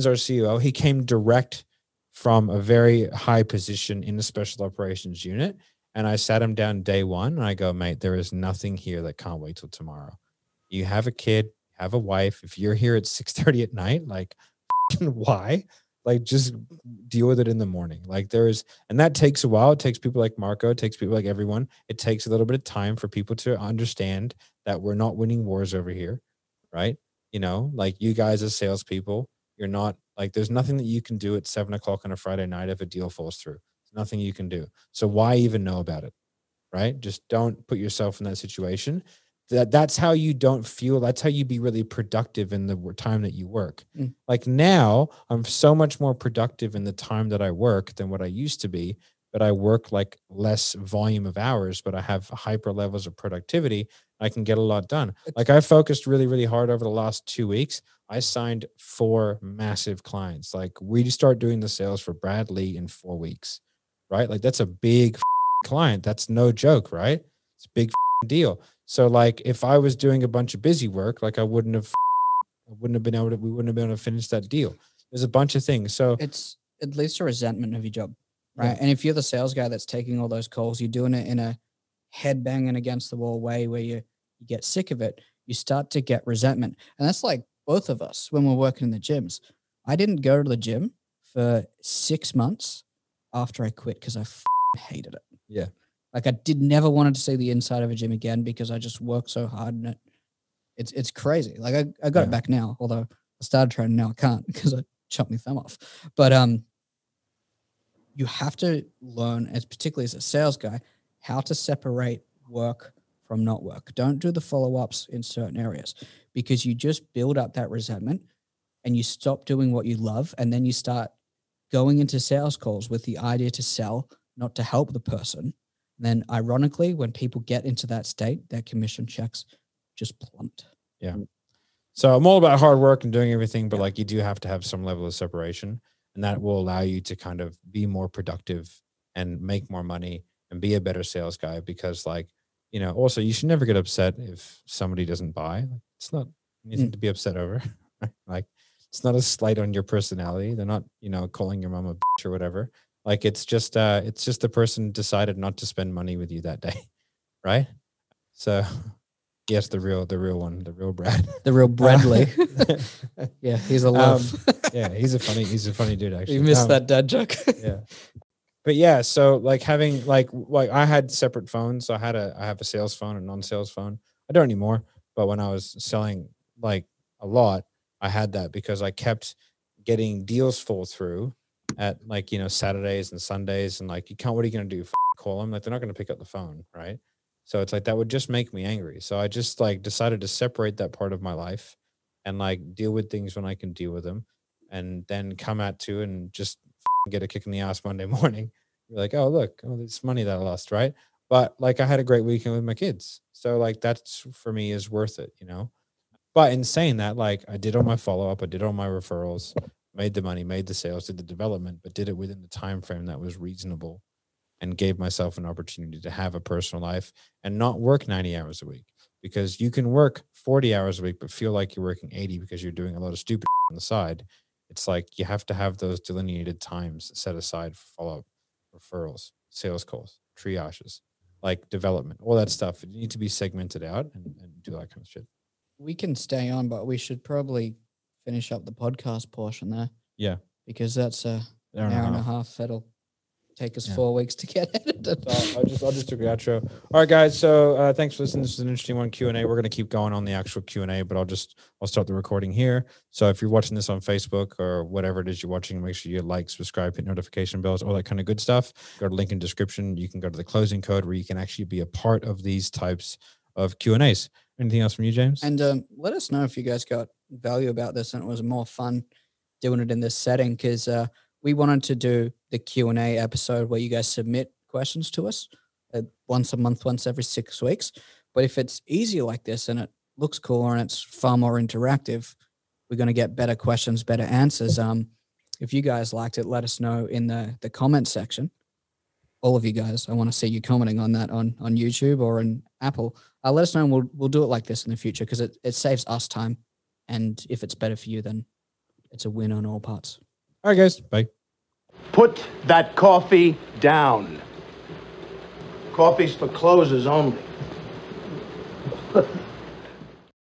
our CEO, he came direct from a very high position in the special operations unit. And I sat him down day one and I go, mate, there is nothing here that can't wait till tomorrow. You have a kid, have a wife. If you're here at 6:30 at night, like, why? Like, just deal with it in the morning. Like and that takes a while. It takes people like Marco, it takes people like everyone. It takes a little bit of time for people to understand that we're not winning wars over here. Right. You know, like you guys as salespeople, you're not like, there's nothing that you can do at 7:00 on a Friday night if a deal falls through. There's nothing you can do. So why even know about it? Right. Just don't put yourself in that situation. That's how you don't feel. That's how you be really productive in the time that you work. Like now I'm so much more productive in the time that I work than what I used to be, but I work like less volume of hours, but I have hyper levels of productivity. I can get a lot done. Like I focused really, really hard over the last 2 weeks. I signed 4 massive clients. Like we start doing the sales for Brad Lee in 4 weeks, right? Like that's a big client. That's no joke, right? It's a big deal. So like if I was doing a bunch of busy work, like we wouldn't have been able to finish that deal. There's a bunch of things. So it leads to resentment of your job, right? Yeah. And if you're the sales guy that's taking all those calls, you're doing it in a head banging against the wall way where you get sick of it, you start to get resentment. And that's like both of us when we're working in the gyms. I didn't go to the gym for 6 months after I quit because I hated it. Yeah. Like I never wanted to see the inside of a gym again because I just worked so hard in it. It's crazy. Like I got it back now, although I started training now I can't because I chopped my thumb off. But you have to learn, as particularly as a sales guy, how to separate work from not work. Don't do the follow-ups in certain areas because you just build up that resentment and you stop doing what you love, and then you start going into sales calls with the idea to sell, not to help the person. And then ironically, when people get into that state, their commission checks just plummet. Yeah. So I'm all about hard work and doing everything, but like you do have to have some level of separation, and that will allow you to kind of be more productive and make more money and be a better sales guy. Because like, you know, also you should never get upset if somebody doesn't buy. It's not anything to be upset over. Like it's not a slight on your personality. They're not, you know, calling your mom a bitch or whatever. Like it's just the person decided not to spend money with you that day. Right. So yes, the real one, the real Brad. The real Bradley. Yeah, he's a love. Yeah, he's a funny dude actually. You missed that dad joke. Yeah. But yeah, so like having like I had separate phones. So I have a sales phone and non-sales phone. I don't anymore, but when I was selling like a lot, I had that because I kept getting deals fall through at like, you know, Saturdays and Sundays, and like what are you going to do? Call them? Like they're not going to pick up the phone, right? So it's like that would just make me angry. So I just like decided to separate that part of my life and like deal with things when I can deal with them, and then come out to and just get a kick in the ass Monday morning. You're like, oh look, this money that I lost, right? But like I had a great weekend with my kids, so like that's for me is worth it, you know. But in saying that, like I did all my follow-up, I did all my referrals, made the money, made the sales, did the development, but did it within the time frame that was reasonable, and gave myself an opportunity to have a personal life and not work 90 hours a week. Because you can work 40 hours a week, but feel like you're working 80 because you're doing a lot of stupid on the side. It's like you have to have those delineated times set aside for follow-up, referrals, sales calls, triages, like development, all that stuff. You need to be segmented out and do that kind of shit. We can stay on, but we should probably finish up the podcast portion there. Yeah. Because that's an hour and a half. That'll take us 4 weeks to get edited. So I'll just do the outro. All right, guys. So thanks for listening. This is an interesting one, Q&A. We're going to keep going on the actual Q&A, but I'll start the recording here. So if you're watching this on Facebook or whatever it is you're watching, make sure you like, subscribe, hit notification bells, all that kind of good stuff. Go to the link in description. You can go to the closing code where you can actually be a part of these types of Q&As. Anything else from you, James? And let us know if you guys got value about this and it was more fun doing it in this setting, because we wanted to do the Q&A episode where you guys submit questions to us once a month, once every 6 weeks. But if it's easier like this and it looks cooler and it's far more interactive, we're going to get better questions, better answers. If you guys liked it, let us know in the comment section. All of you guys, I want to see you commenting on that on YouTube or in Apple. Let us know and we'll do it like this in the future, because it saves us time. And if it's better for you, then it's a win on all parts. All right, guys. Bye. Put that coffee down. Coffee's for closers only.